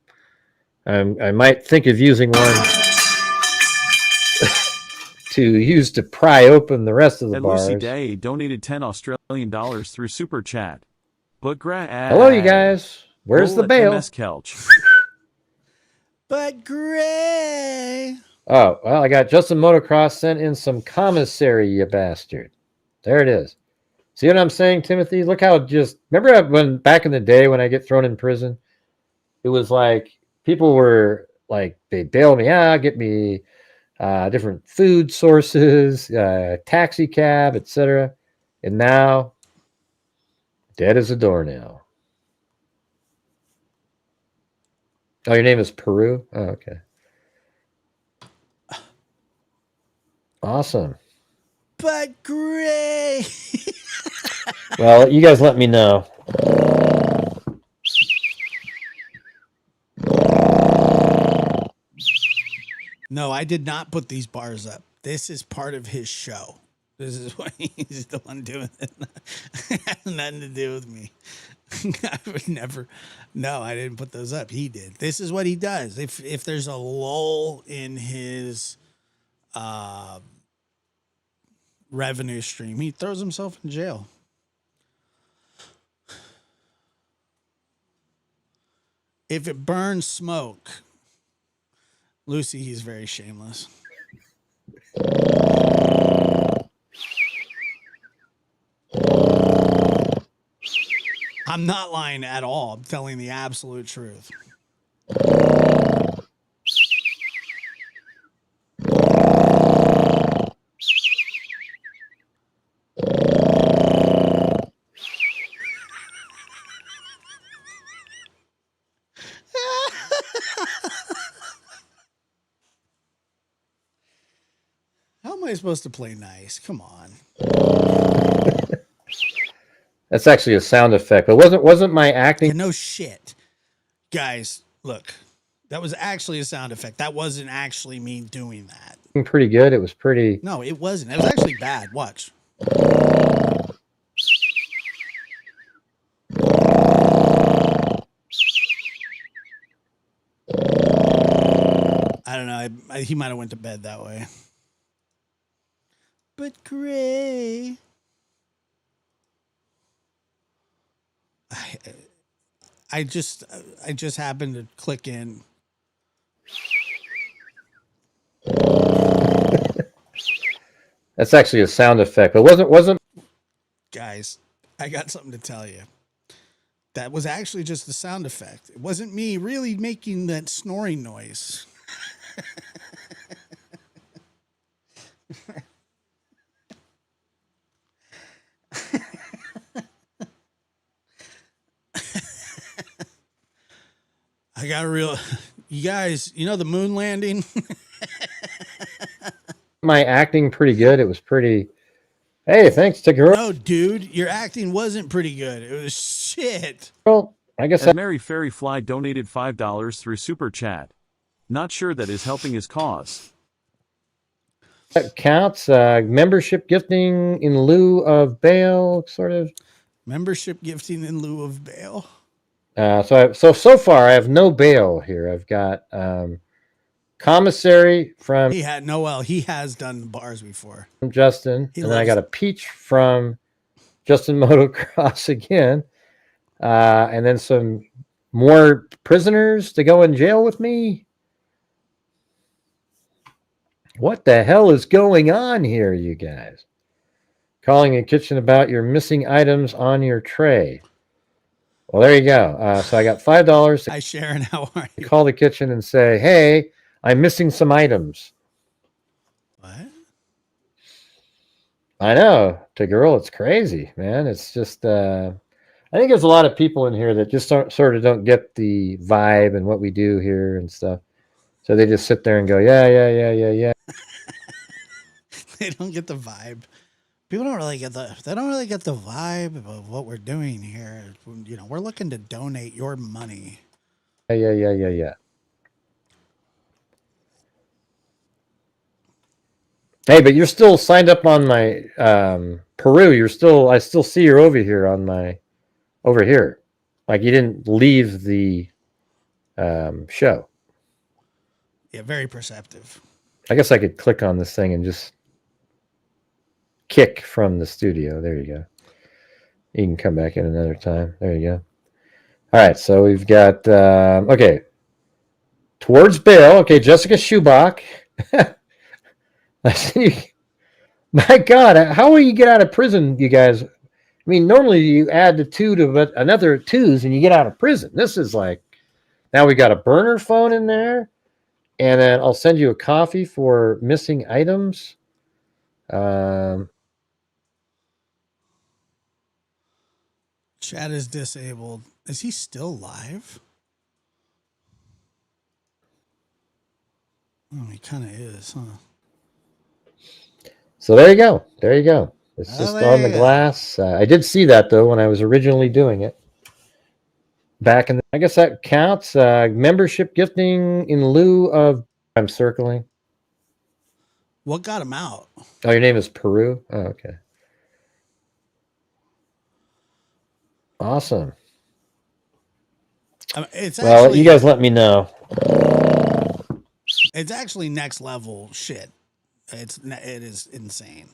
F: might think of using one to pry open the rest of the
D: And
F: bars.
D: Lucy Day donated $10 through Super Chat. But
F: Hello, you guys. Where's the bail?
D: MS Kelch.
C: But Gray.
F: Oh, well, I got Justin Motocross sent in some commissary, you bastard. There it is. See what I'm saying, Timothy? Look how remember when back in the day when I get thrown in prison, it was like people were like, they'd bail me out, get me different food sources, taxi cab, etc. And now, dead as a doornail. Oh, your name is Peru? Oh, okay. Awesome.
C: But Gray.
F: Well, you guys let me know.
C: No, I did not put these bars up. This is part of his show. This is what he's the one doing it. It has nothing to do with me. I would never. No, I didn't put those up. He did. This is what he does. If there's a lull in his revenue stream, he throws himself in jail. If it burns smoke, Lucy, he's very shameless. I'm not lying at all. I'm telling the absolute truth. How am I supposed to play nice? Come on.
F: That's actually a sound effect. It wasn't my acting.
C: Yeah, no shit. Guys, look. That was actually a sound effect. That wasn't actually me doing that.
F: Pretty good. It was pretty.
C: No, it wasn't. It was actually bad. Watch. I don't know. He might have went to bed that way. But Gray. I just happened to click in.
F: That's actually a sound effect. It wasn't.
C: Guys, I got something to tell you. That was actually just the sound effect. It wasn't me really making that snoring noise. I got real. You guys, you know the moon landing?
F: My acting pretty good. It was pretty Hey, thanks to girl.
C: No, dude, your acting wasn't pretty good. It was shit.
F: I guess
D: As Mary Fairy Fly donated $5 through Super Chat. Not sure that is helping his cause.
F: that counts. Membership gifting in lieu of bail, sort of.
C: Membership gifting in lieu of bail.
F: So far I have no bail here. I've got commissary from
C: He has done bars before.
F: Justin, and then I got a peach from Justin Motocross again, and then some more prisoners to go in jail with me. What the hell is going on here, you guys? Calling a kitchen about your missing items on your tray. Well, there you go. So I got $5.
C: Hi, Sharon. How are you?
F: Call the kitchen and say, hey, I'm missing some items.
C: What?
F: I know. To girl, it's crazy, man. It's just, I think there's a lot of people in here that just sort of don't get the vibe and what we do here and stuff. So they just sit there and go, yeah.
C: They don't get the vibe. People don't really get the vibe of what we're doing here. You know, we're looking to donate your money.
F: Yeah. Hey, but you're still signed up on my Peru. I still see you're over here. Like you didn't leave the show.
C: Yeah, very perceptive.
F: I guess I could click on this thing and just kick from the studio. There you go. You can come back in another time. There you go. All right, so we've got okay. Towards bail. Okay, Jessica Schubach. My God, how will you get out of prison, you guys? I mean, normally you add the 2 to another 2s and you get out of prison. This is like, now we got a burner phone in there, and then I'll send you a coffee for missing items.
C: Chat is disabled. Is he still live? Oh, he kind of is, huh?
F: So there you go. It's just on the glass. I did see that, though, when I was originally doing it. Back in I guess that counts. Membership gifting in lieu of... I'm circling.
C: What got him out?
F: Oh, your name is Peru? Oh, okay. Awesome. Well, you guys let me know.
C: It's actually next level shit. It is insane.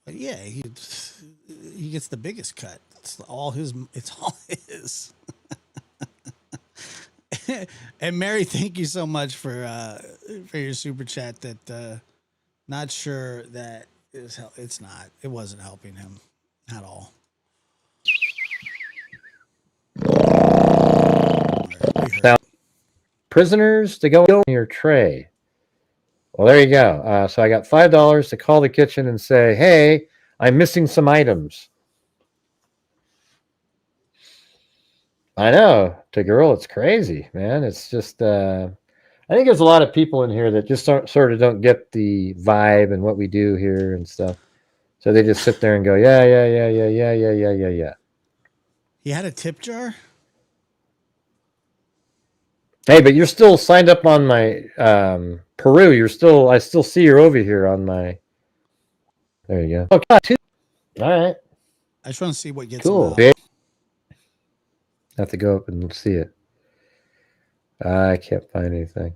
C: But yeah, he gets the biggest cut. It's all his. And Mary, thank you so much for your super chat. That not sure that it's not. It wasn't helping him at all.
F: Now, prisoners to go in your tray. Well, there you go. So I got $5 to call the kitchen and say, hey, I'm missing some items. I know. To girl, it's crazy, man. It's just, I think there's a lot of people in here that just sort of don't get the vibe and what we do here and stuff. So they just sit there and go, yeah.
C: He had a tip jar?
F: Hey, but you're still signed up on my Peru. I still see you're over here on my... There you go. Okay, all right.
C: I just want to see what gets
F: cool.
C: him out.
F: Have to go up and see it. I can't find anything.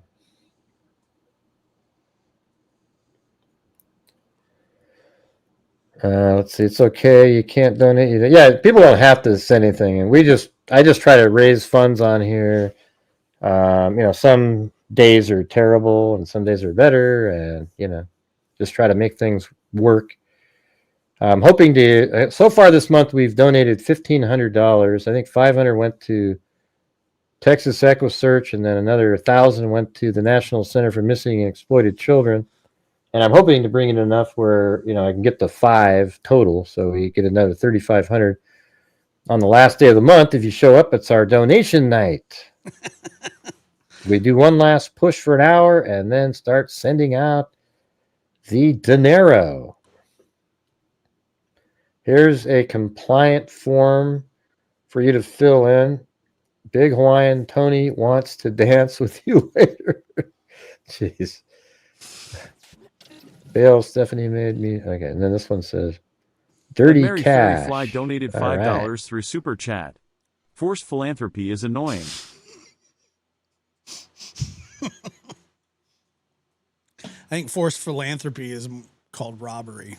F: Let's see. It's okay. You can't donate. Yeah, people don't have to send anything, and I just try to raise funds on here. Some days are terrible, and some days are better, and just try to make things work. I'm hoping to. So far this month, we've donated $1,500. I think $500 went to Texas Echo Search, and then another $1,000 went to the National Center for Missing and Exploited Children. And I'm hoping to bring in enough where I can get to 5 total, so we get another $3,500 on the last day of the month. If you show up, it's our donation night. We do one last push for an hour, and then start sending out the dinero. Here's a compliant form for you to fill in. Big Hawaiian Tony wants to dance with you later. Jeez. Bale, Stephanie made me. Okay, and then this one says, Dirty
D: Mary Fairy
F: Cash.
D: Fly donated
F: All
D: $5
F: right.
D: through Super Chat. Forced philanthropy is annoying.
C: I think forced philanthropy is called robbery.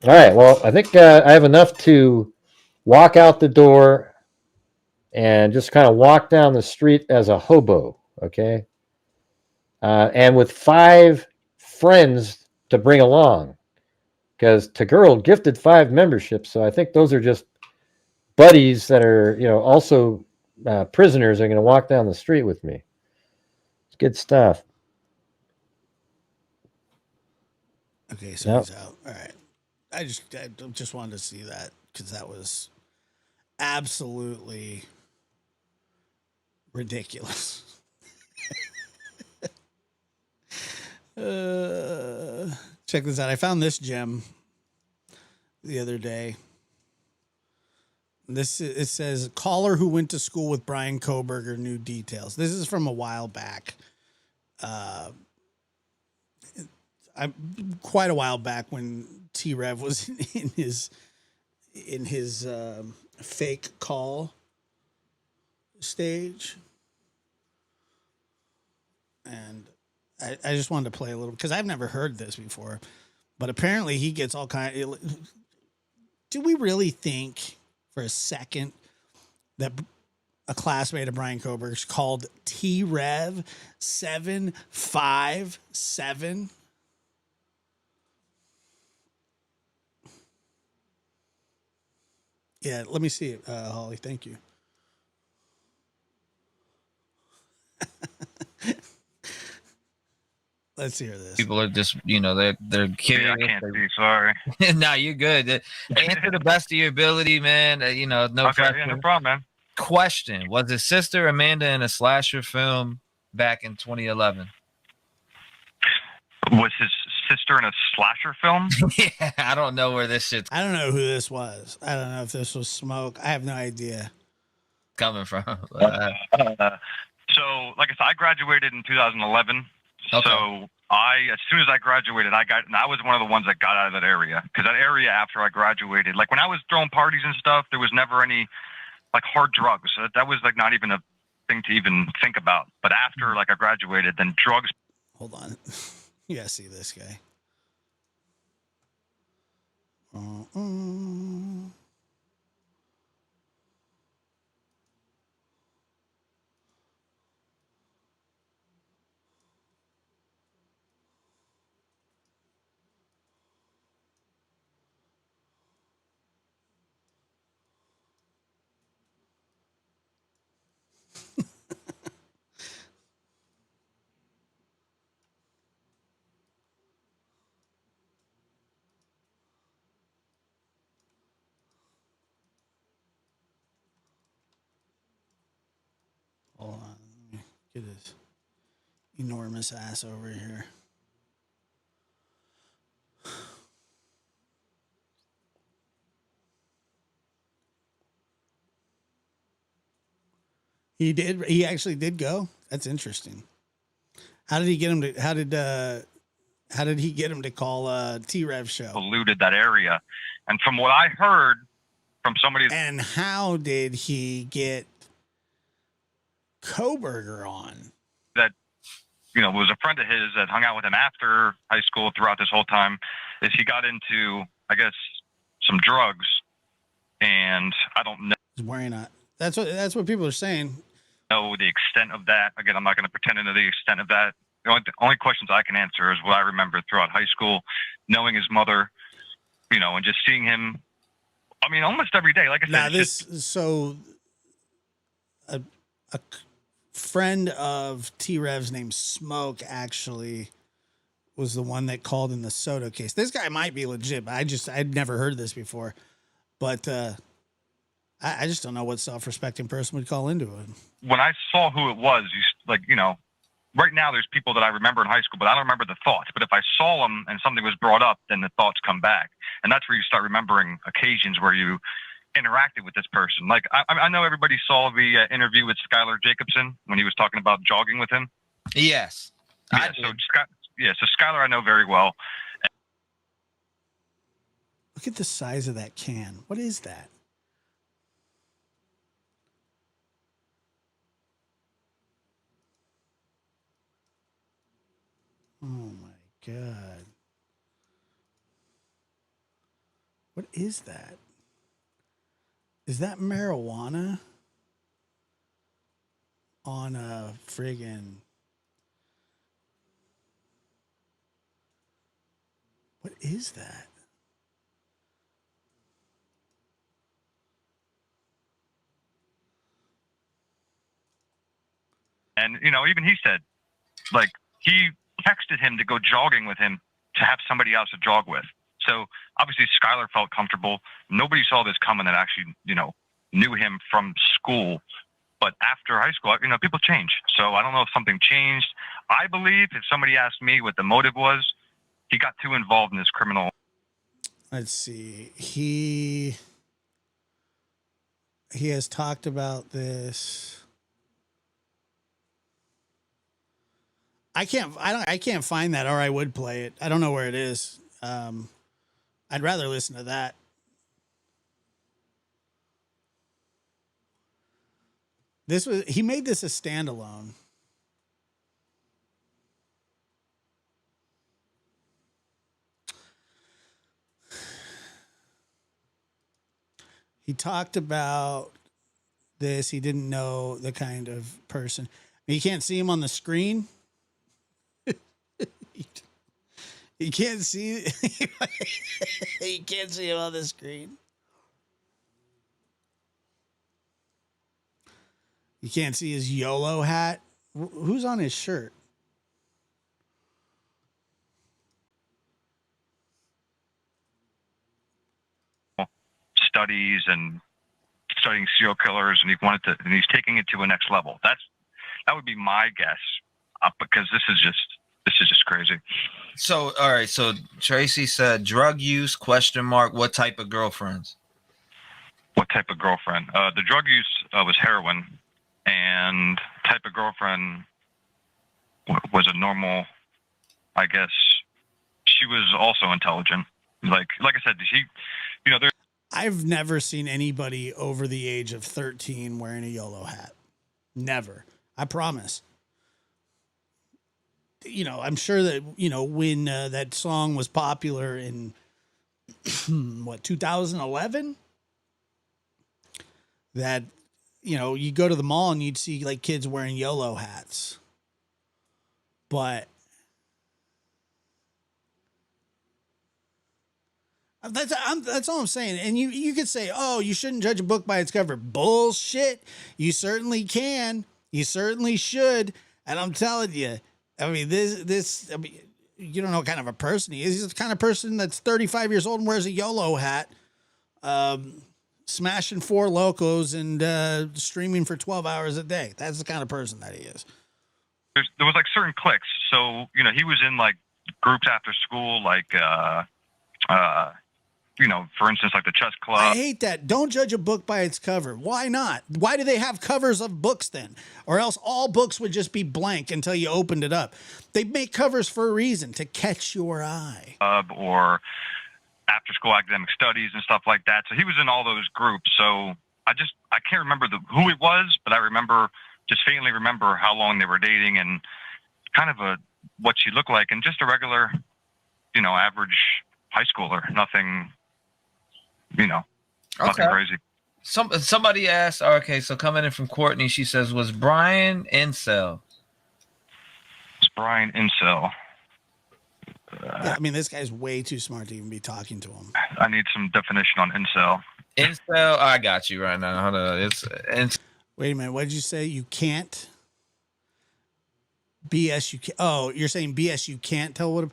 F: All right. Well, I think I have enough to walk out the door and just kind of walk down the street as a hobo. Okay. And with 5 friends to bring along, because Tagirl gifted 5 memberships. So I think those are just buddies that are, also prisoners are going to walk down the street with me. It's good stuff.
C: Okay, so
F: Yep.
C: he's out. All right. I just wanted to see that because that was absolutely ridiculous. Check this out. I found this gem the other day. It says caller who went to school with Brian Koberger, new details. This is from a while back. Quite a while back when T-Rev was in his fake call stage. And I just wanted to play a little because I've never heard this before, but apparently he gets all kind. Do we really think for a second that a classmate of Brian Koberg's called T-Rev 757? Yeah, let me see it, Holly. Thank you. Let's hear this.
G: People are just, they're curious.
H: I can't see. Sorry.
G: No, you're good. Answer the best of your ability, man. No
H: Okay,
G: pressure.
H: yeah, no problem, man.
G: Question: was his sister Amanda in a slasher film back in 2011?
H: Was his sister in a slasher film?
G: Yeah, I don't know where this shit's
C: I don't know who this was. I don't know if this was Smoke. I have no idea.
G: coming from.
H: So, like I said, I graduated in 2011.
G: Okay.
H: So as soon as I graduated, I was one of the ones that got out of that area because that area after I graduated, like when I was throwing parties and stuff, there was never any like hard drugs. So that was like not even a thing to even think about. But after like I graduated, then drugs.
C: Hold on. You gotta see this guy. Hold on. Let me get his enormous ass over here. He did. He actually did go. That's interesting. How did he get him to? How did he get him to call T-Rev show?
H: Polluted that area, and from what I heard from somebody,
C: And how did he get Koberger on?
H: that was a friend of his that hung out with him after high school throughout this whole time, is he got into, I guess, some drugs, and I don't know.
C: He's wearing a. That's what people are saying.
H: Know the extent of that. Again, I'm not going to pretend to know the extent of that. The only questions I can answer is what I remember throughout high school, knowing his mother, and just seeing him. I mean, almost every day. Like I said,
C: A friend of T-Rev's named Smoke actually was the one that called in the Soto case. This guy might be legit, but I'd never heard this before. But I just don't know what self-respecting person would call into it.
H: when I saw who it was, right now there's people that I remember in high school, but I don't remember the thoughts. But if I saw them and something was brought up, then the thoughts come back. And that's where you start remembering occasions where you interacted with this person. Like, I know everybody saw the interview with Skylar Jacobson when he was talking about jogging with him.
G: Yes.
H: Yeah, so Skylar I know very well.
C: Look at the size of that can. What is that? Oh my God. What is that? Is that marijuana on a friggin'... What is that?
H: And, you know, even he said, like, he texted him to go jogging with him to have somebody else to jog with. So obviously Skylar felt comfortable. Nobody saw this coming that actually, you know, knew him from school. But after high school, you know, people change. So I don't know if something changed. I believe if somebody asked me what the motive was, he got too involved in this criminal.
C: Let's see. He has talked about this. I can't find that, or I would play it. I don't know where it is. I'd rather listen to that. He made this a standalone. He talked about this. He didn't know the kind of person. You can't see him on the screen. You can't see. You can't see him on the screen. You can't see his YOLO hat. Who's on his shirt?
H: Studies and studying serial killers, and and he's taking it to a next level. That would be my guess, because this is just crazy.
G: So, all right. So Tracy said drug use, ? What type of girlfriends?
H: What type of girlfriend? The drug use was heroin, and type of girlfriend was a normal, I guess. She was also intelligent. Like I said, there.
C: I've never seen anybody over the age of 13 wearing a YOLO hat. Never. I promise. You know, I'm sure that, you know, when that song was popular in, 2011? That, you know, you go to the mall and you'd see, like, kids wearing YOLO hats. But that's all I'm saying. And you could say, oh, you shouldn't judge a book by its cover. Bullshit. You certainly can. You certainly should. And I'm telling you, I mean, you don't know what kind of a person he is. He's the kind of person that's 35 years old and wears a YOLO hat, smashing Four Locos and streaming for 12 hours a day. That's the kind of person that he is.
H: There was like certain cliques. So, you know, he was in like groups after school, like, you know, for instance, like the chess club.
C: I hate that. Don't judge a book by its cover. Why not? Why do they have covers of books then? Or else all books would just be blank until you opened it up. They make covers for a reason, to catch your eye.
H: Or after school academic studies and stuff like that. So he was in all those groups. So I can't remember who it was, but I just faintly remember how long they were dating and kind of what she looked like, and just a regular, you know, average high schooler. Nothing, you know, nothing crazy.
G: Somebody asked, okay, so coming in from Courtney, she says, was Brian incel?
H: Was Brian incel?
C: Yeah, I mean, this guy's way too smart to even be talking to him.
H: I need some definition on incel.
G: Incel, I got you right now. Hold on.
C: Wait a minute. What did you say? You can't? BS, you can. Oh, you're saying BS, you can't tell what.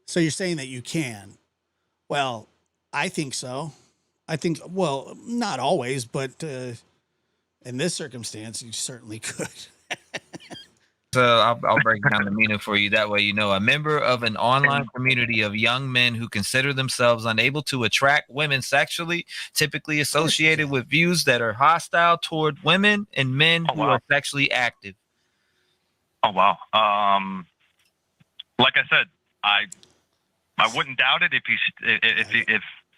C: So you're saying that you can. Well, I think so. I think, well, not always, but in this circumstance, you certainly could.
G: So I'll break down the meaning for you. That way, you know, a member of an online community of young men who consider themselves unable to attract women sexually, typically associated with views that are hostile toward women and men who are sexually active.
H: Oh wow. Like I said, I wouldn't doubt it if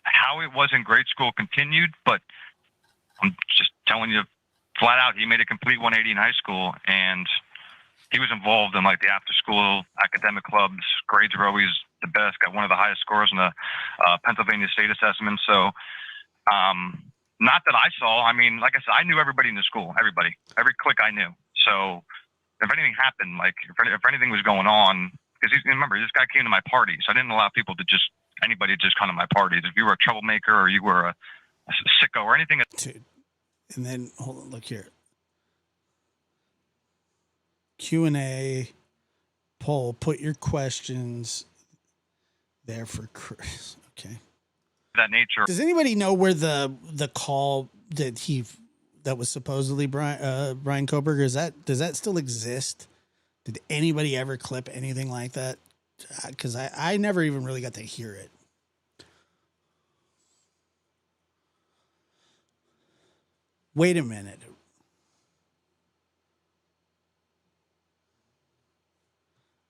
H: how it was in grade school continued, but I'm just telling you flat out, he made a complete 180 in high school, and he was involved in like the after school academic clubs. Grades were always the best. Got one of the highest scores in the Pennsylvania state assessment. So, not that I saw. I mean, like I said, I knew everybody in the school. Everybody, every clique I knew. So, if anything happened, like if anything was going on, because remember this guy came to my party, so I didn't allow people to just anybody to just come to my parties. If you were a troublemaker or you were a sicko or anything.
C: Dude. And then hold on, look here. Q&A poll. Put your questions there for Chris. Okay.
H: That nature.
C: Does anybody know where the call that was supposedly Brian Koberger does that still exist? Did anybody ever clip anything like that? Because I never even really got to hear it. Wait a minute.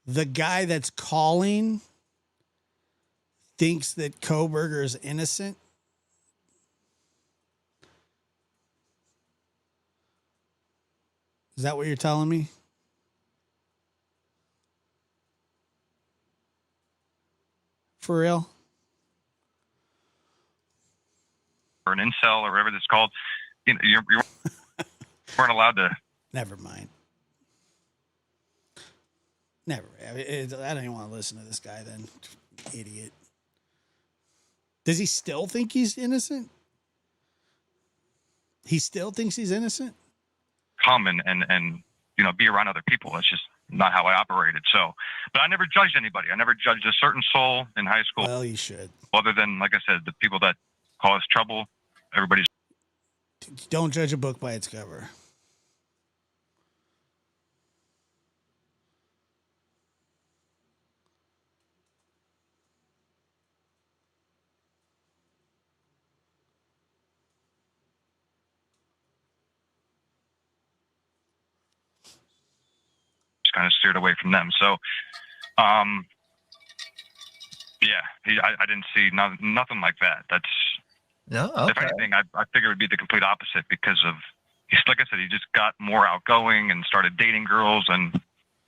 C: The guy that's calling thinks that Koberger is innocent. Is that what you're telling me? For real?
H: Or an incel or whatever it's called. You know, you weren't allowed to.
C: Never mind. Never. I don't even want to listen to this guy then. Idiot. Does he still think he's innocent? He still thinks he's innocent?
H: Come and you know, be around other people. That's just not how I operated. So, but I never judged anybody. I never judged a certain soul in high school.
C: Well, you should.
H: Other than, like I said, the people that cause trouble, everybody's.
C: Don't judge a book by its cover.
H: Kind of steered away from them. So, yeah, I didn't see nothing like that. That's
G: no. Okay.
H: If anything, I figured it would be the complete opposite because of, like I said, he just got more outgoing and started dating girls and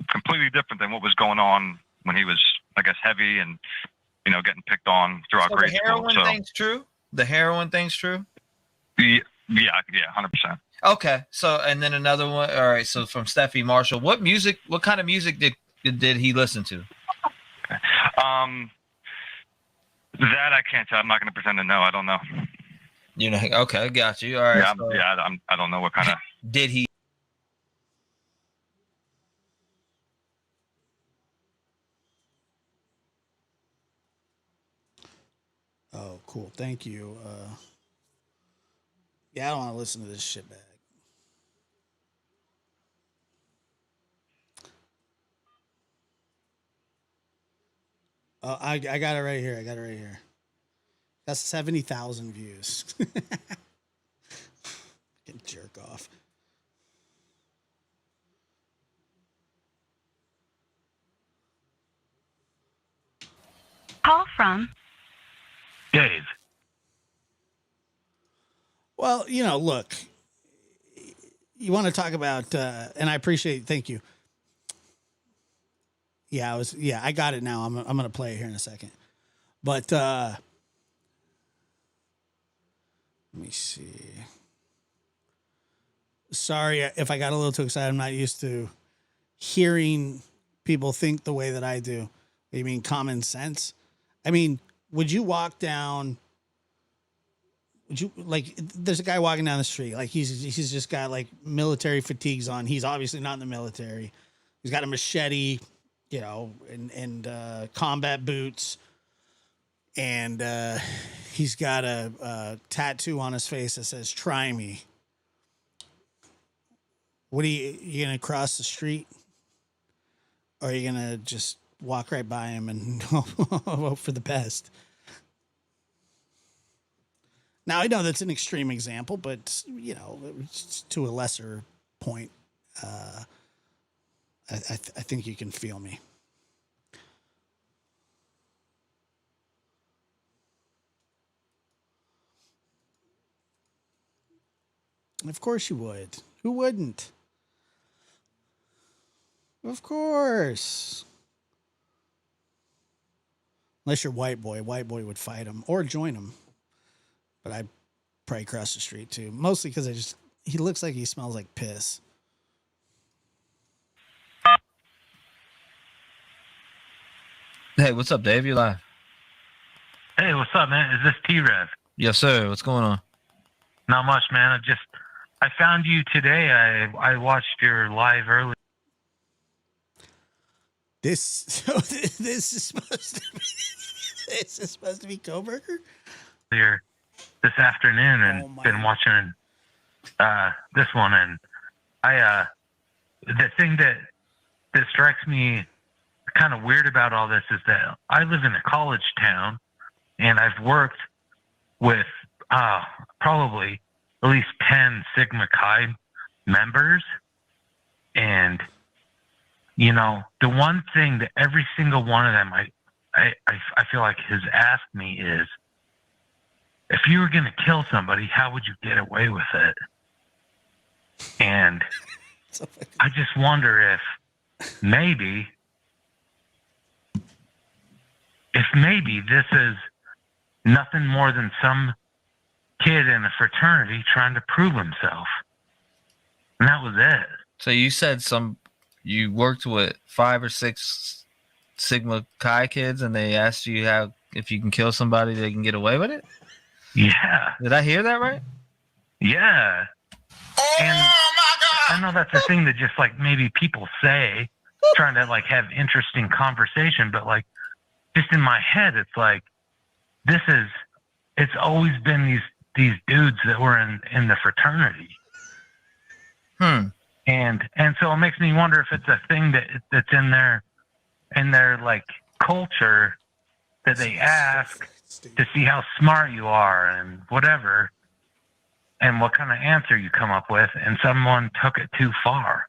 H: completely different than what was going on when he was, I guess, heavy and, you know, getting picked on throughout grade school.
G: The heroin thing's true? The heroin thing's true?
H: Yeah, 100%.
G: Okay, so and then another one. All right, so from Steffi Marshall, what kind of music did he listen to?
H: That I can't tell. I'm not going to pretend to know. I don't know.
G: You know, okay, got you. All right.
H: Yeah, I don't know what kind of.
G: Did he?
C: Oh, cool. Thank you. Yeah, I don't want to listen to this shit bag. Oh, I got it right here. That's 70,000 views. Fucking jerk off.
I: Call from
H: Dave.
C: Well, you know, look, you want to talk about, and I appreciate, thank you. Yeah, I got it now. I'm going to play it here in a second. But, let me see. Sorry if I got a little too excited. I'm not used to hearing people think the way that I do. You mean common sense? I mean, would you walk down... there's a guy walking down the street, like he's just got like military fatigues on. He's obviously not in the military. He's got a machete, you know, and combat boots, and he's got a tattoo on his face that says "Try me." What are you gonna cross the street? Or are you going to just walk right by him and hope for the best? Now, I know that's an extreme example, but, you know, it's to a lesser point, I think you can feel me. Of course you would. Who wouldn't? Of course. Unless you're white boy. White boy would fight him or join him. But I'd probably cross the street too. Mostly because he looks like he smells like piss.
G: Hey, what's up, Dave? You live?
I: Hey, what's up, man? Is this T-Rev?
G: Yes, sir. What's going on?
I: Not much, man. I found you today. I watched your live early.
C: This is supposed to be Coburger?
I: Earlier this afternoon, and been watching this one, and the thing that strikes me kind of weird about all this is that I live in a college town, and I've worked with probably at least 10 Sigma Chi members, and you know, the one thing that every single one of them I feel like has asked me is, if you were going to kill somebody, how would you get away with it? And I just wonder if maybe this is nothing more than some kid in a fraternity trying to prove himself. And that was it.
G: So you said you worked with 5 or 6 Sigma Chi kids, and they asked you if you can kill somebody, they can get away with it?
I: Yeah.
G: Did I hear that right?
I: Yeah. And I know that's a thing that just like maybe people say, trying to like have interesting conversation, but like just in my head, it's like it's always been these dudes that were in the fraternity. And so it makes me wonder if it's a thing that's in their like culture that they ask to see how smart you are and whatever, and what kind of answer you come up with, and someone took it too far.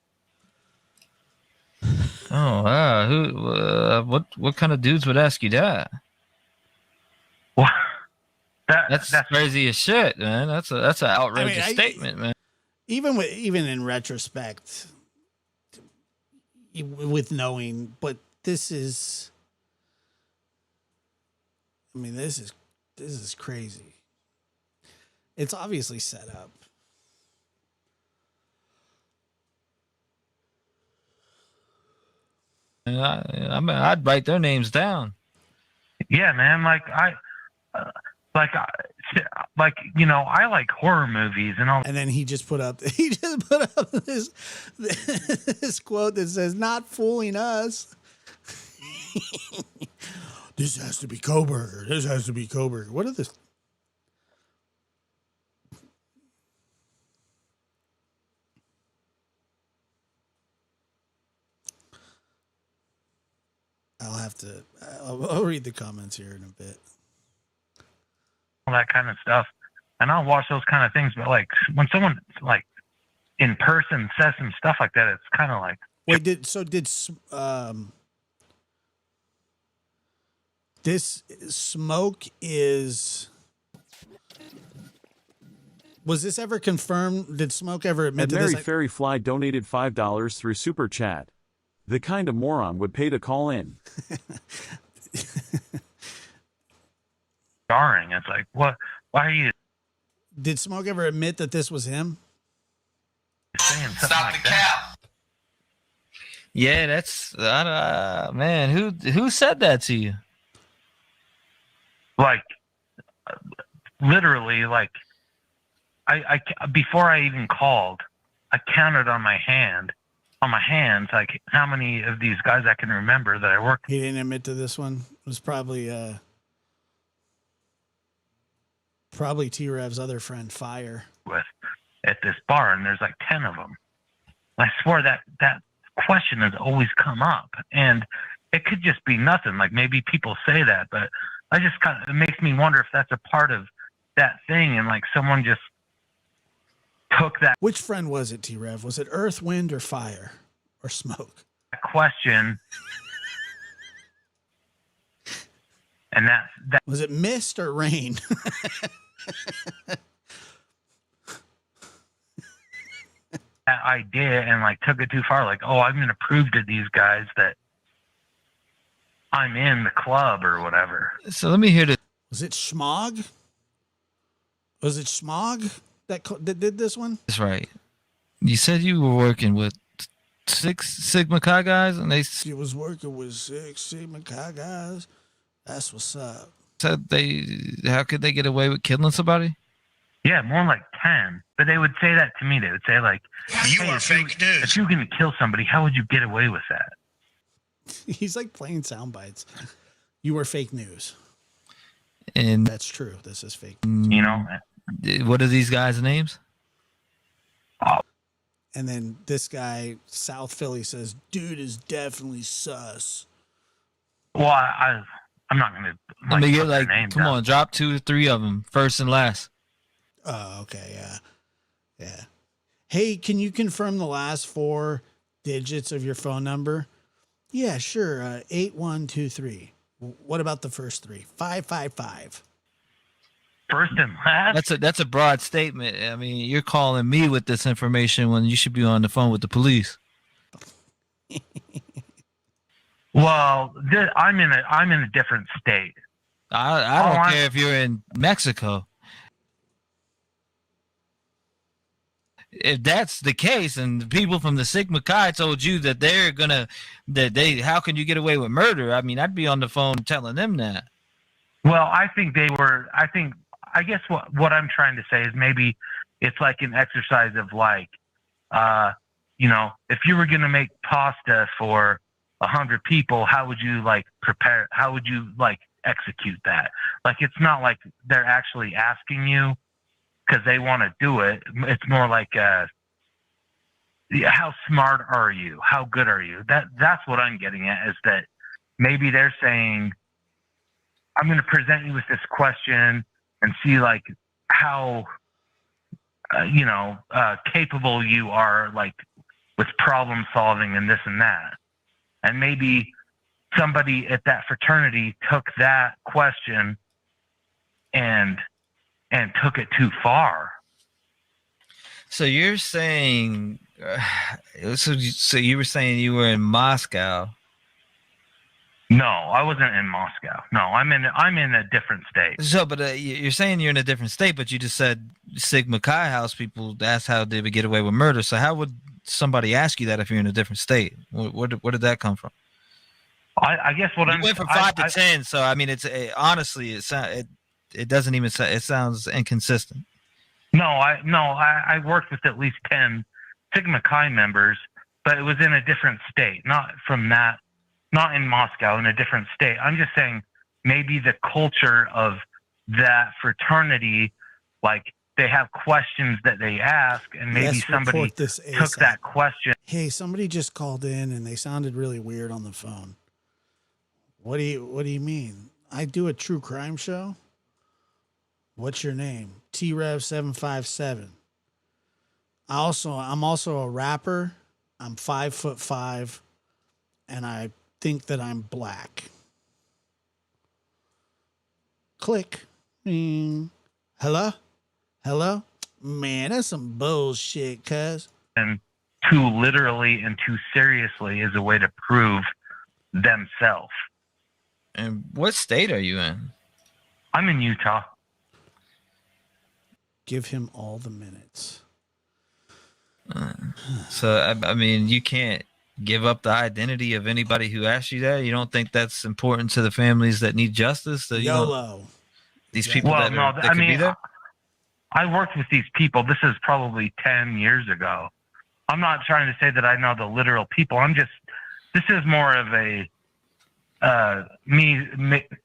G: Oh, wow. What kind of dudes would ask you that?
I: Well,
G: that's crazy as shit, man. That's an outrageous statement, man.
C: Even in retrospect, with knowing, but this is crazy. It's obviously set up.
G: I mean, I'd write their names down.
I: Yeah, man. Like you know, I like horror movies and all.
C: And then he just put up this quote that says, "Not fooling us." This has to be Coburger. This has to be Coburger. What are this? I'll read the comments here in a bit.
I: All that kind of stuff, and I'll watch those kind of things. But like when someone like in person says some stuff like that, it's kind of like.
C: Wait, this smoke is. Was this ever confirmed? Did Smoke ever admit to
D: Mary
C: this?
D: Fairy Fly donated $5 through Super Chat. The kind of moron would pay to call in.
I: Jarring. It's like, what? Why are you?
C: Did Smoke ever admit that this was him?
I: Saying something like that?
G: Yeah, that's man. Who said that to you?
I: Like, literally, like, I before I even called, I counted on my hands, like how many of these guys I can remember that I worked.
C: He didn't admit to this one. It was probably T-Rev's other friend, Fire,
I: with at this bar, and there's like 10 of them. I swear that question has always come up, and it could just be nothing. Like maybe people say that, but I just it makes me wonder if that's a part of that thing, and like someone just took that
C: Which friend was it, T-Rev? Was it earth, wind, or fire? Or smoke?
I: question, and that
C: Was it mist or rain?
I: that idea and like took it too far. Like, oh, I'm going to prove to these guys that I'm in the club or whatever.
G: So let me hear this.
C: Was it Schmog? Was it Schmog that did this one?
G: That's right. You said you were working with 6 Sigma Chi guys, and they
C: She was working with 6 Sigma Chi guys. That's what's up.
G: said how could they get away with killing somebody?
I: Yeah, more like 10. But they would say that to me. They would say like,
J: You are fake news.
I: if you were going to kill somebody, how would you get away with that?
C: He's like playing sound bites. You were fake news.
G: And
C: That's true. This is fake.
I: You know?
G: what are these guys' names?
C: And then this guy, South Philly, says, dude is definitely sus.
I: Well, I'm not going to.
G: Let me get
I: put their
G: like,
I: names
G: come
I: out.
G: on, drop 2 or 3 of them, first and last.
C: Oh, okay. Yeah. Yeah. Hey, can you confirm the last 4 digits of your phone number? Yeah, sure. 8123. What about the first 3? 555.
I: First and last?
G: That's a broad statement. I mean, you're calling me with this information when you should be on the phone with the police.
I: Well, I'm in a different state.
G: I don't care if you're in Mexico. If that's the case, and the people from the Sigma Chi told you that how can you get away with murder? I mean, I'd be on the phone telling them that.
I: Well, I guess what I'm trying to say is maybe it's like an exercise of like, if you were going to make pasta for 100 people, how would you like prepare? How would you like execute that? Like, it's not like they're actually asking you because they want to do it. It's more like, how smart are you? How good are you? That's what I'm getting at, is that maybe they're saying, I'm going to present you with this question and see like how, capable you are like with problem solving and this and that. And maybe somebody at that fraternity took that question and took it too far.
G: So you're saying, so you were saying you were in Moscow.
I: No, I wasn't in Moscow. No, I'm in a different state.
G: So, but you're saying you're in a different state, but you just said Sigma Chi house people. That's how they would get away with murder. So how would somebody ask you that if you're in a different state? Where did that come from?
I: I guess what
G: You went from 5 to 10. So I mean, honestly, it doesn't even say. It sounds inconsistent.
I: No, I worked with at least 10 Sigma Chi members, but it was in a different state, not in Moscow, in a different state. I'm just saying maybe the culture of that fraternity, like they have questions that they ask, and maybe somebody took that question.
C: Hey, somebody just called in and they sounded really weird on the phone. What do you mean? I do a true crime show? What's your name? T-Rev757. I'm also a rapper. I'm 5'5", and I think that I'm black. Click. Hello? Man, that's some bullshit, cuz.
I: And too literally and too seriously is a way to prove themselves.
G: And what state are you in?
I: I'm in Utah.
C: Give him all the minutes.
G: So, I mean, you can't give up the identity of anybody who asks you that? You don't think that's important to the families that need justice? That,
C: YOLO.
G: These people
I: well,
G: that could be there?
I: I worked with these people. This is probably 10 years ago. I'm not trying to say that I know the literal people. This is more of a, me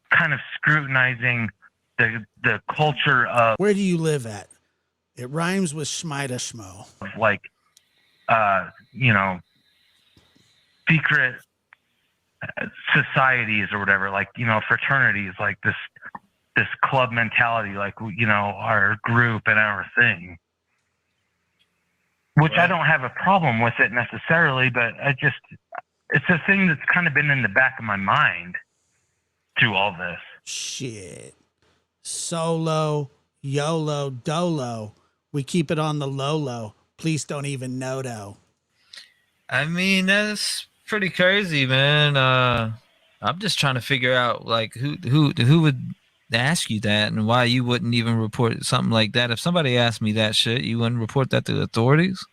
I: kind of scrutinizing the culture of.
C: Where do you live at? It rhymes with Schmida Schmo.
I: Like, secret societies or whatever, like, you know, fraternities, like this club mentality, like, you know, our group and our thing, which I don't have a problem with it necessarily, but it's a thing that's kind of been in the back of my mind through all this.
C: Shit. Solo, YOLO, dolo. We keep it on the low. Please don't even know though.
G: I mean, that's pretty crazy, man. I'm just trying to figure out like who would ask you that and why you wouldn't even report something like that. If somebody asked me that shit, you wouldn't report that to the authorities?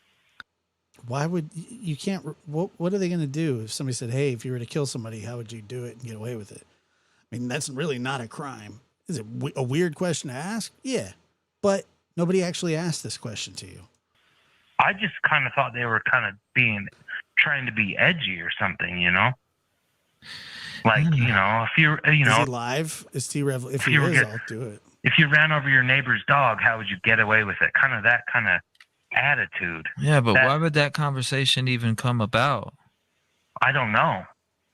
C: Why would you can't? What are they going to do if somebody said, "Hey, if you were to kill somebody, how would you do it and get away with it?" I mean, that's really not a crime. Is it a weird question to ask? Yeah, but nobody actually asked this question to you.
I: I just kind of thought they were kind of trying to be edgy or something, you know? Like, you know, if you're, you know,
C: is he live? Is T-Rev? If he is, I'll do it.
I: If you ran over your neighbor's dog, how would you get away with it? Kind of that kind of attitude.
G: Yeah, but why would that conversation even come about?
I: I don't know.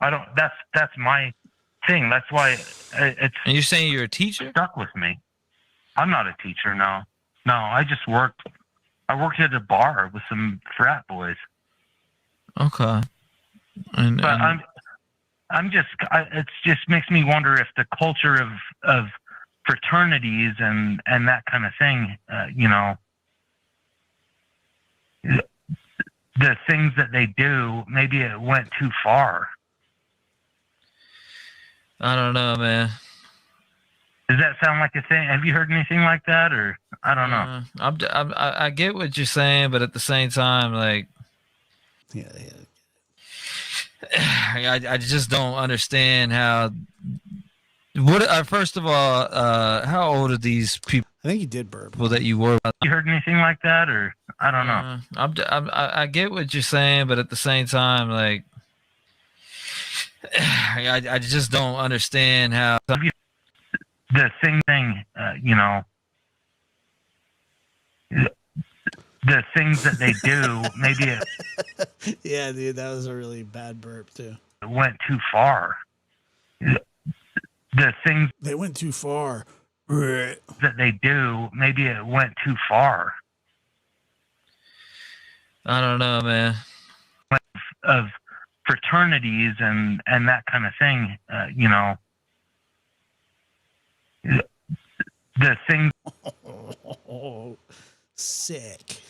I: That's my thing. That's why it's.
G: And you're saying you're a teacher?
I: Stuck with me. I'm not a teacher. No, I just worked. I worked at a bar with some frat boys.
G: Okay.
I: But it just makes me wonder if the culture of fraternities and that kind of thing, you know, the things that they do, maybe it went too far.
G: I don't know, man.
I: Does that sound like a thing? Have you heard anything like that, or I don't know?
G: I get what you're saying, but at the same time, like,
C: yeah.
G: I just don't understand how. What? First of all, how old are these people?
C: I think you did burp.
G: People that you were.
I: You heard anything like that, or I don't know.
G: I get what you're saying, but at the same time, like, I just don't understand how.
I: The thing, you know, the things that they do, maybe it.
C: Yeah, dude, that was a really bad burp too.
I: It went too far. The things
C: they went too far.
I: That they do, maybe it went too far.
G: I don't know, man.
I: Of fraternities and that kind of thing, you know. The things.
C: Oh, sick.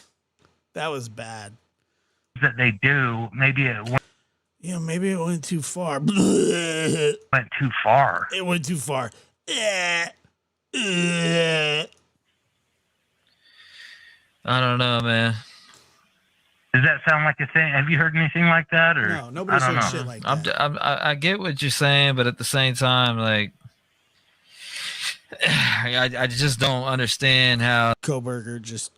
C: That was bad.
I: That they do, maybe it went.
C: Yeah, maybe it went too far.
I: Went too far.
C: It went too far.
G: I don't know, man.
I: Does that sound like a thing? Have you heard anything like that, or
C: no? Nobody's heard shit like that.
G: I get what you're saying, but at the same time, like, I just don't understand how
C: Koberger just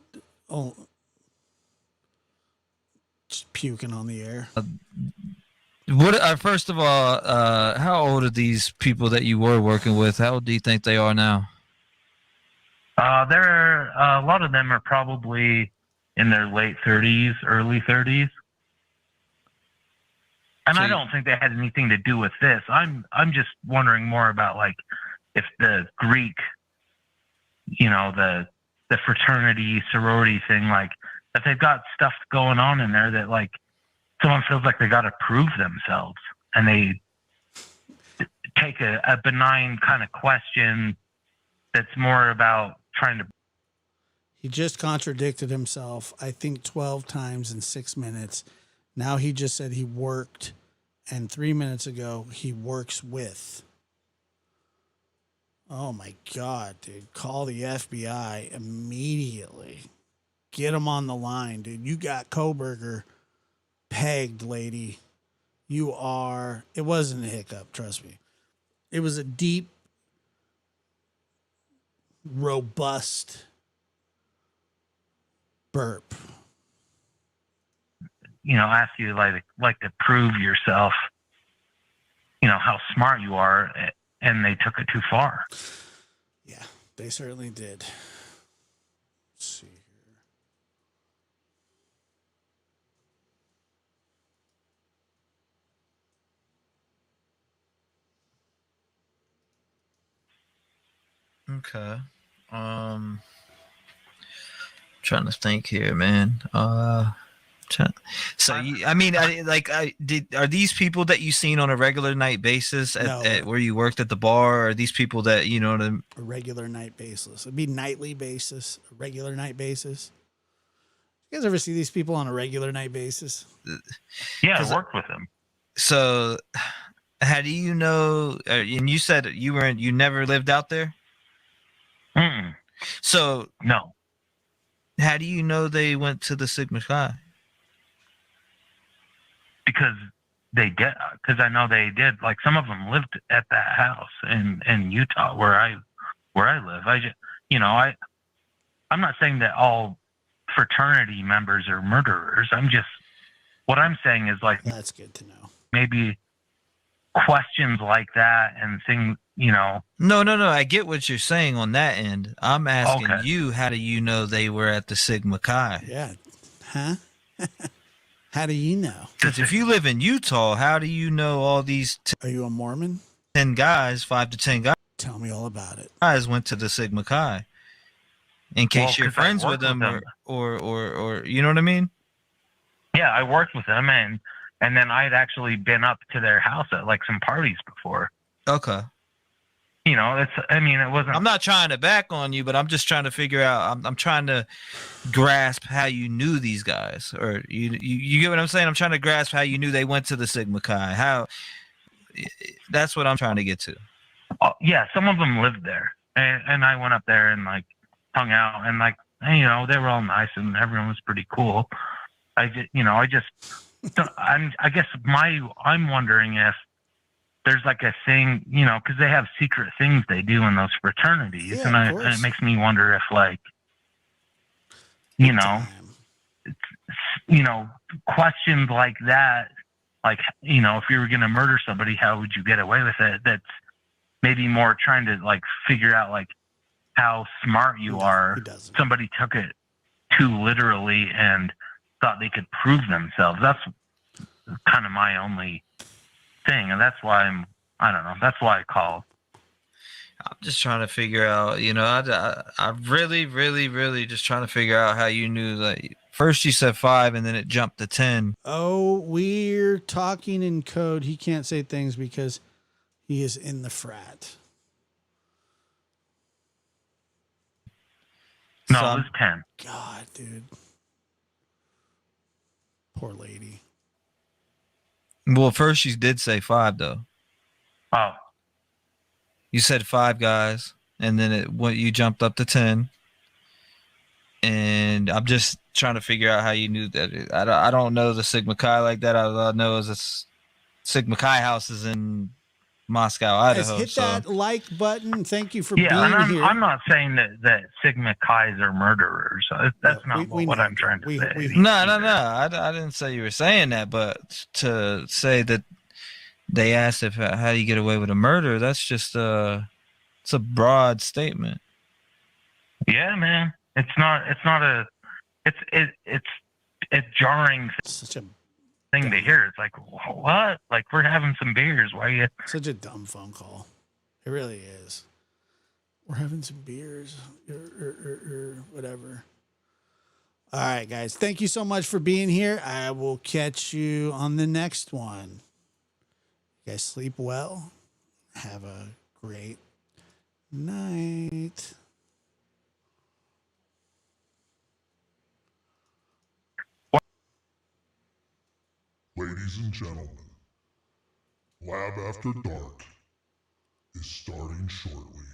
C: puking on the air.
G: What? First of all, how old are these people that you were working with? How old do you think they are now?
I: They're a lot of them are probably in their late 30s, early 30s. And I don't think they had anything to do with this. I'm just wondering more about, like, if the Greek, you know, the fraternity, sorority thing, like, if they've got stuff going on in there that, like, someone feels like they got to prove themselves, and they take a benign kind of question that's more about trying to.
C: He just contradicted himself, I think, 12 times in 6 minutes. Now he just said he worked, and 3 minutes ago he works with. Oh my God, dude. Call the FBI immediately. Get him on the line, dude. You got Koberger pegged, lady. You are. It wasn't a hiccup, trust me. It was a deep, robust burp.
I: You know, ask you like to prove yourself, you know, how smart you are, and they took it too far.
C: Yeah, they certainly did. Let's see here.
G: Okay. Trying to think here, man. So are these people that you seen on a regular night basis at where you worked at the bar? Or are these people that
C: a regular night basis? It'd be nightly basis, a regular night basis. You guys ever see these people on a regular night basis?
I: Yeah, I worked with them.
G: So, how do you know? And you said you never lived out there. So
I: no.
G: How do you know they went to the Sigma Chi?
I: Because because I know they did. Like some of them lived at that house in Utah where I live. I'm not saying that all fraternity members are murderers. What I'm saying is like
C: that's good to know.
I: Maybe questions like that and things.
G: No. I get what you're saying on that end. I'm asking you, how do you know they were at the Sigma Chi?
C: Yeah. Huh? How do you know?
G: Because if you live in Utah, how do you know all these?
C: Are you a Mormon?
G: 5 to 10 guys.
C: Tell me all about it.
G: Guys went to the Sigma Chi. In case you're friends with them, or you know what I mean?
I: Yeah, I worked with them, and then I'd actually been up to their house at like some parties before.
G: Okay.
I: It wasn't.
G: I'm not trying to back on you, but I'm just trying to figure out. I'm trying to grasp how you knew these guys, or you get what I'm saying. I'm trying to grasp how you knew they went to the Sigma Chi. How? That's what I'm trying to get to.
I: Oh, yeah, some of them lived there, and I went up there and like hung out, and like they were all nice, and everyone was pretty cool. I guess I'm wondering if there's like a thing, because they have secret things they do in those fraternities, and it makes me wonder if like, questions like that, like if you were going to murder somebody, how would you get away with it? That's maybe more trying to like figure out like how smart you are. Somebody took it too literally and thought they could prove themselves. That's kind of my only thing, and that's why I don't know. That's why I called.
G: I'm just trying to figure out, I really, really, really just trying to figure out how you knew that. First you said 5 and then it jumped to 10.
C: Oh, we're talking in code. He can't say things because he is in the frat.
I: No, it was 10.
C: God, dude. Poor lady.
G: Well, first you did say 5 though.
I: Oh.
G: You said 5 guys, and then you jumped up to 10. And I'm just trying to figure out how you knew that. I don't know the Sigma Chi like that. All I know is it's Sigma Chi house is in Moscow, Idaho.
C: Guys, hit that like button. Thank you for being
I: and
C: here.
I: I'm not saying that Sigma Chi's are murderers. That's not what I'm trying to say.
G: No. I didn't say you were saying that, but to say that they asked how do you get away with a murder, that's just it's a broad statement.
I: Yeah, man. It's jarring.
C: Such a
I: thing to hear. It's like, what? Like, we're having some beers. Why are you?
C: Such a dumb phone call. It really is. We're having some beers or whatever. All right, guys. Thank you so much for being here. I will catch you on the next one. You guys sleep well. Have a great night.
A: Ladies and gentlemen, Lab After Dark is starting shortly.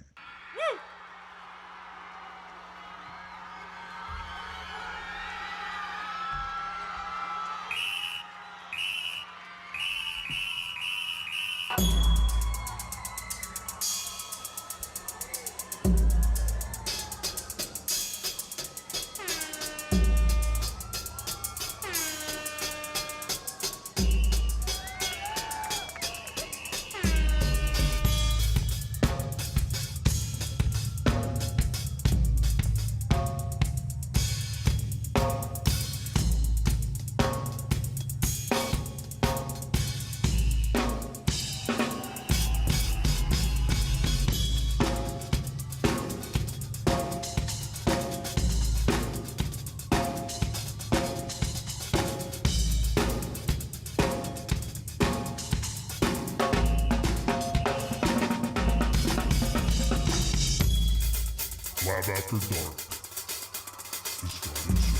A: Lab After Dark is starting soon.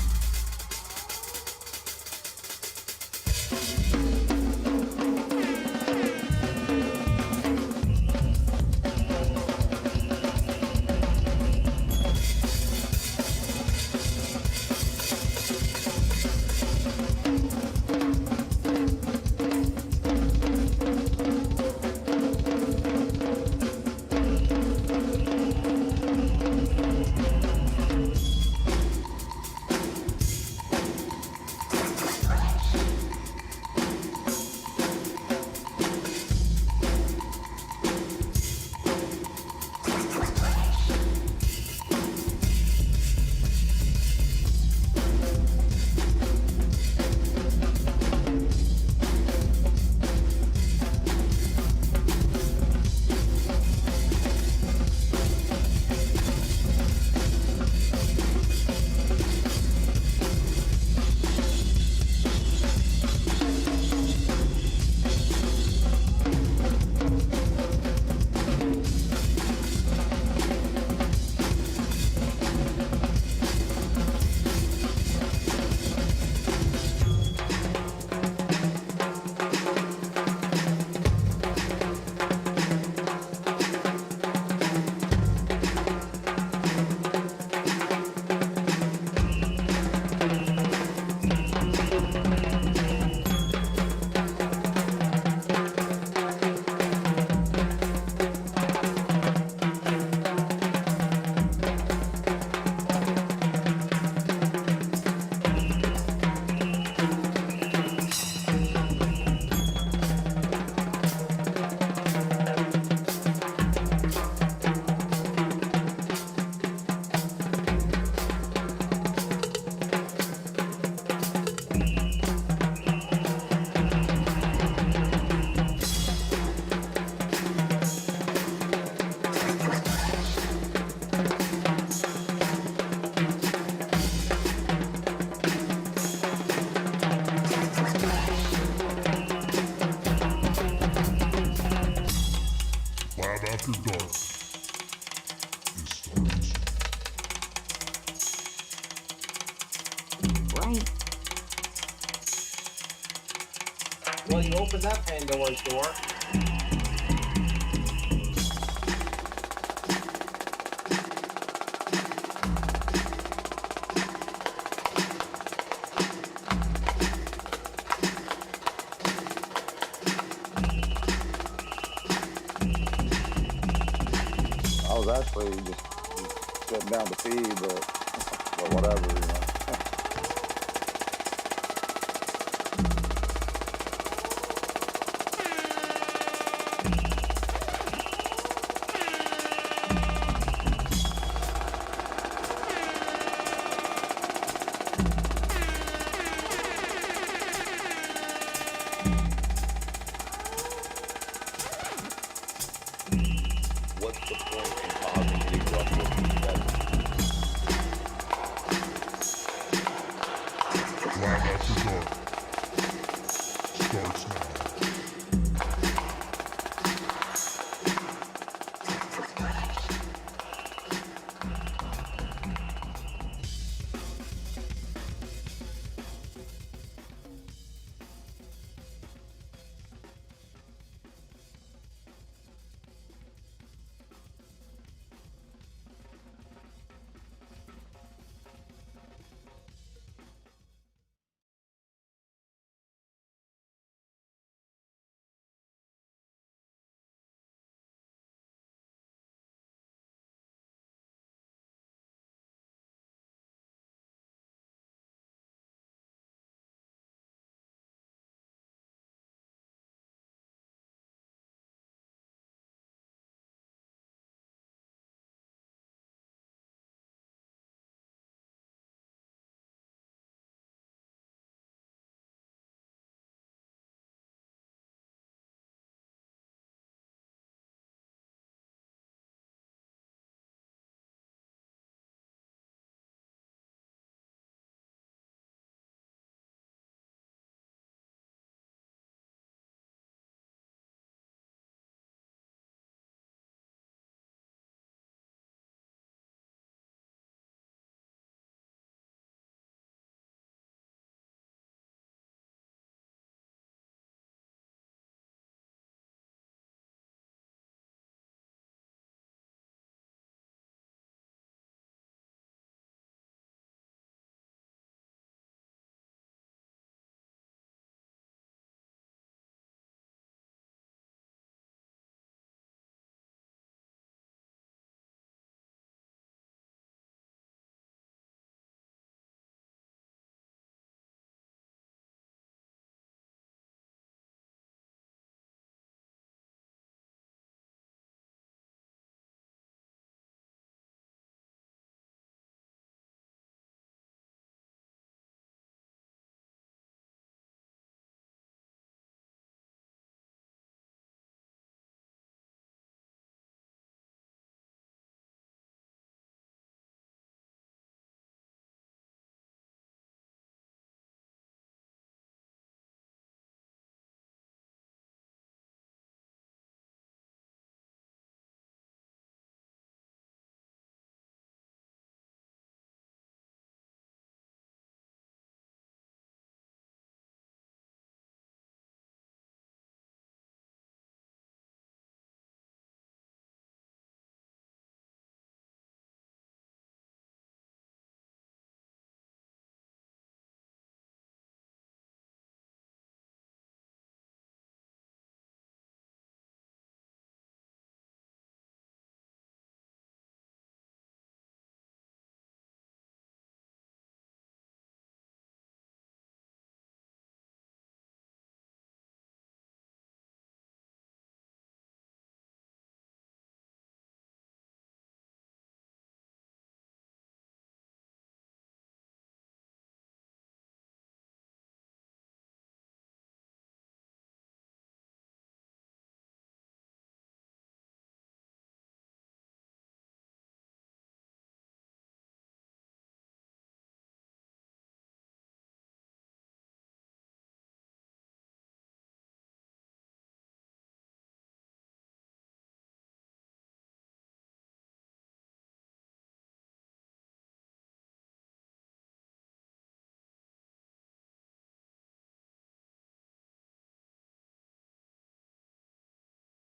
A: Lab After Dark is starting soon.
J: Right. Well, you opened that Pandora's door.
E: I was actually just sitting down to pee, but whatever, you know.
K: What's the point in causing any ruckus?
A: Lab After Dark starts now.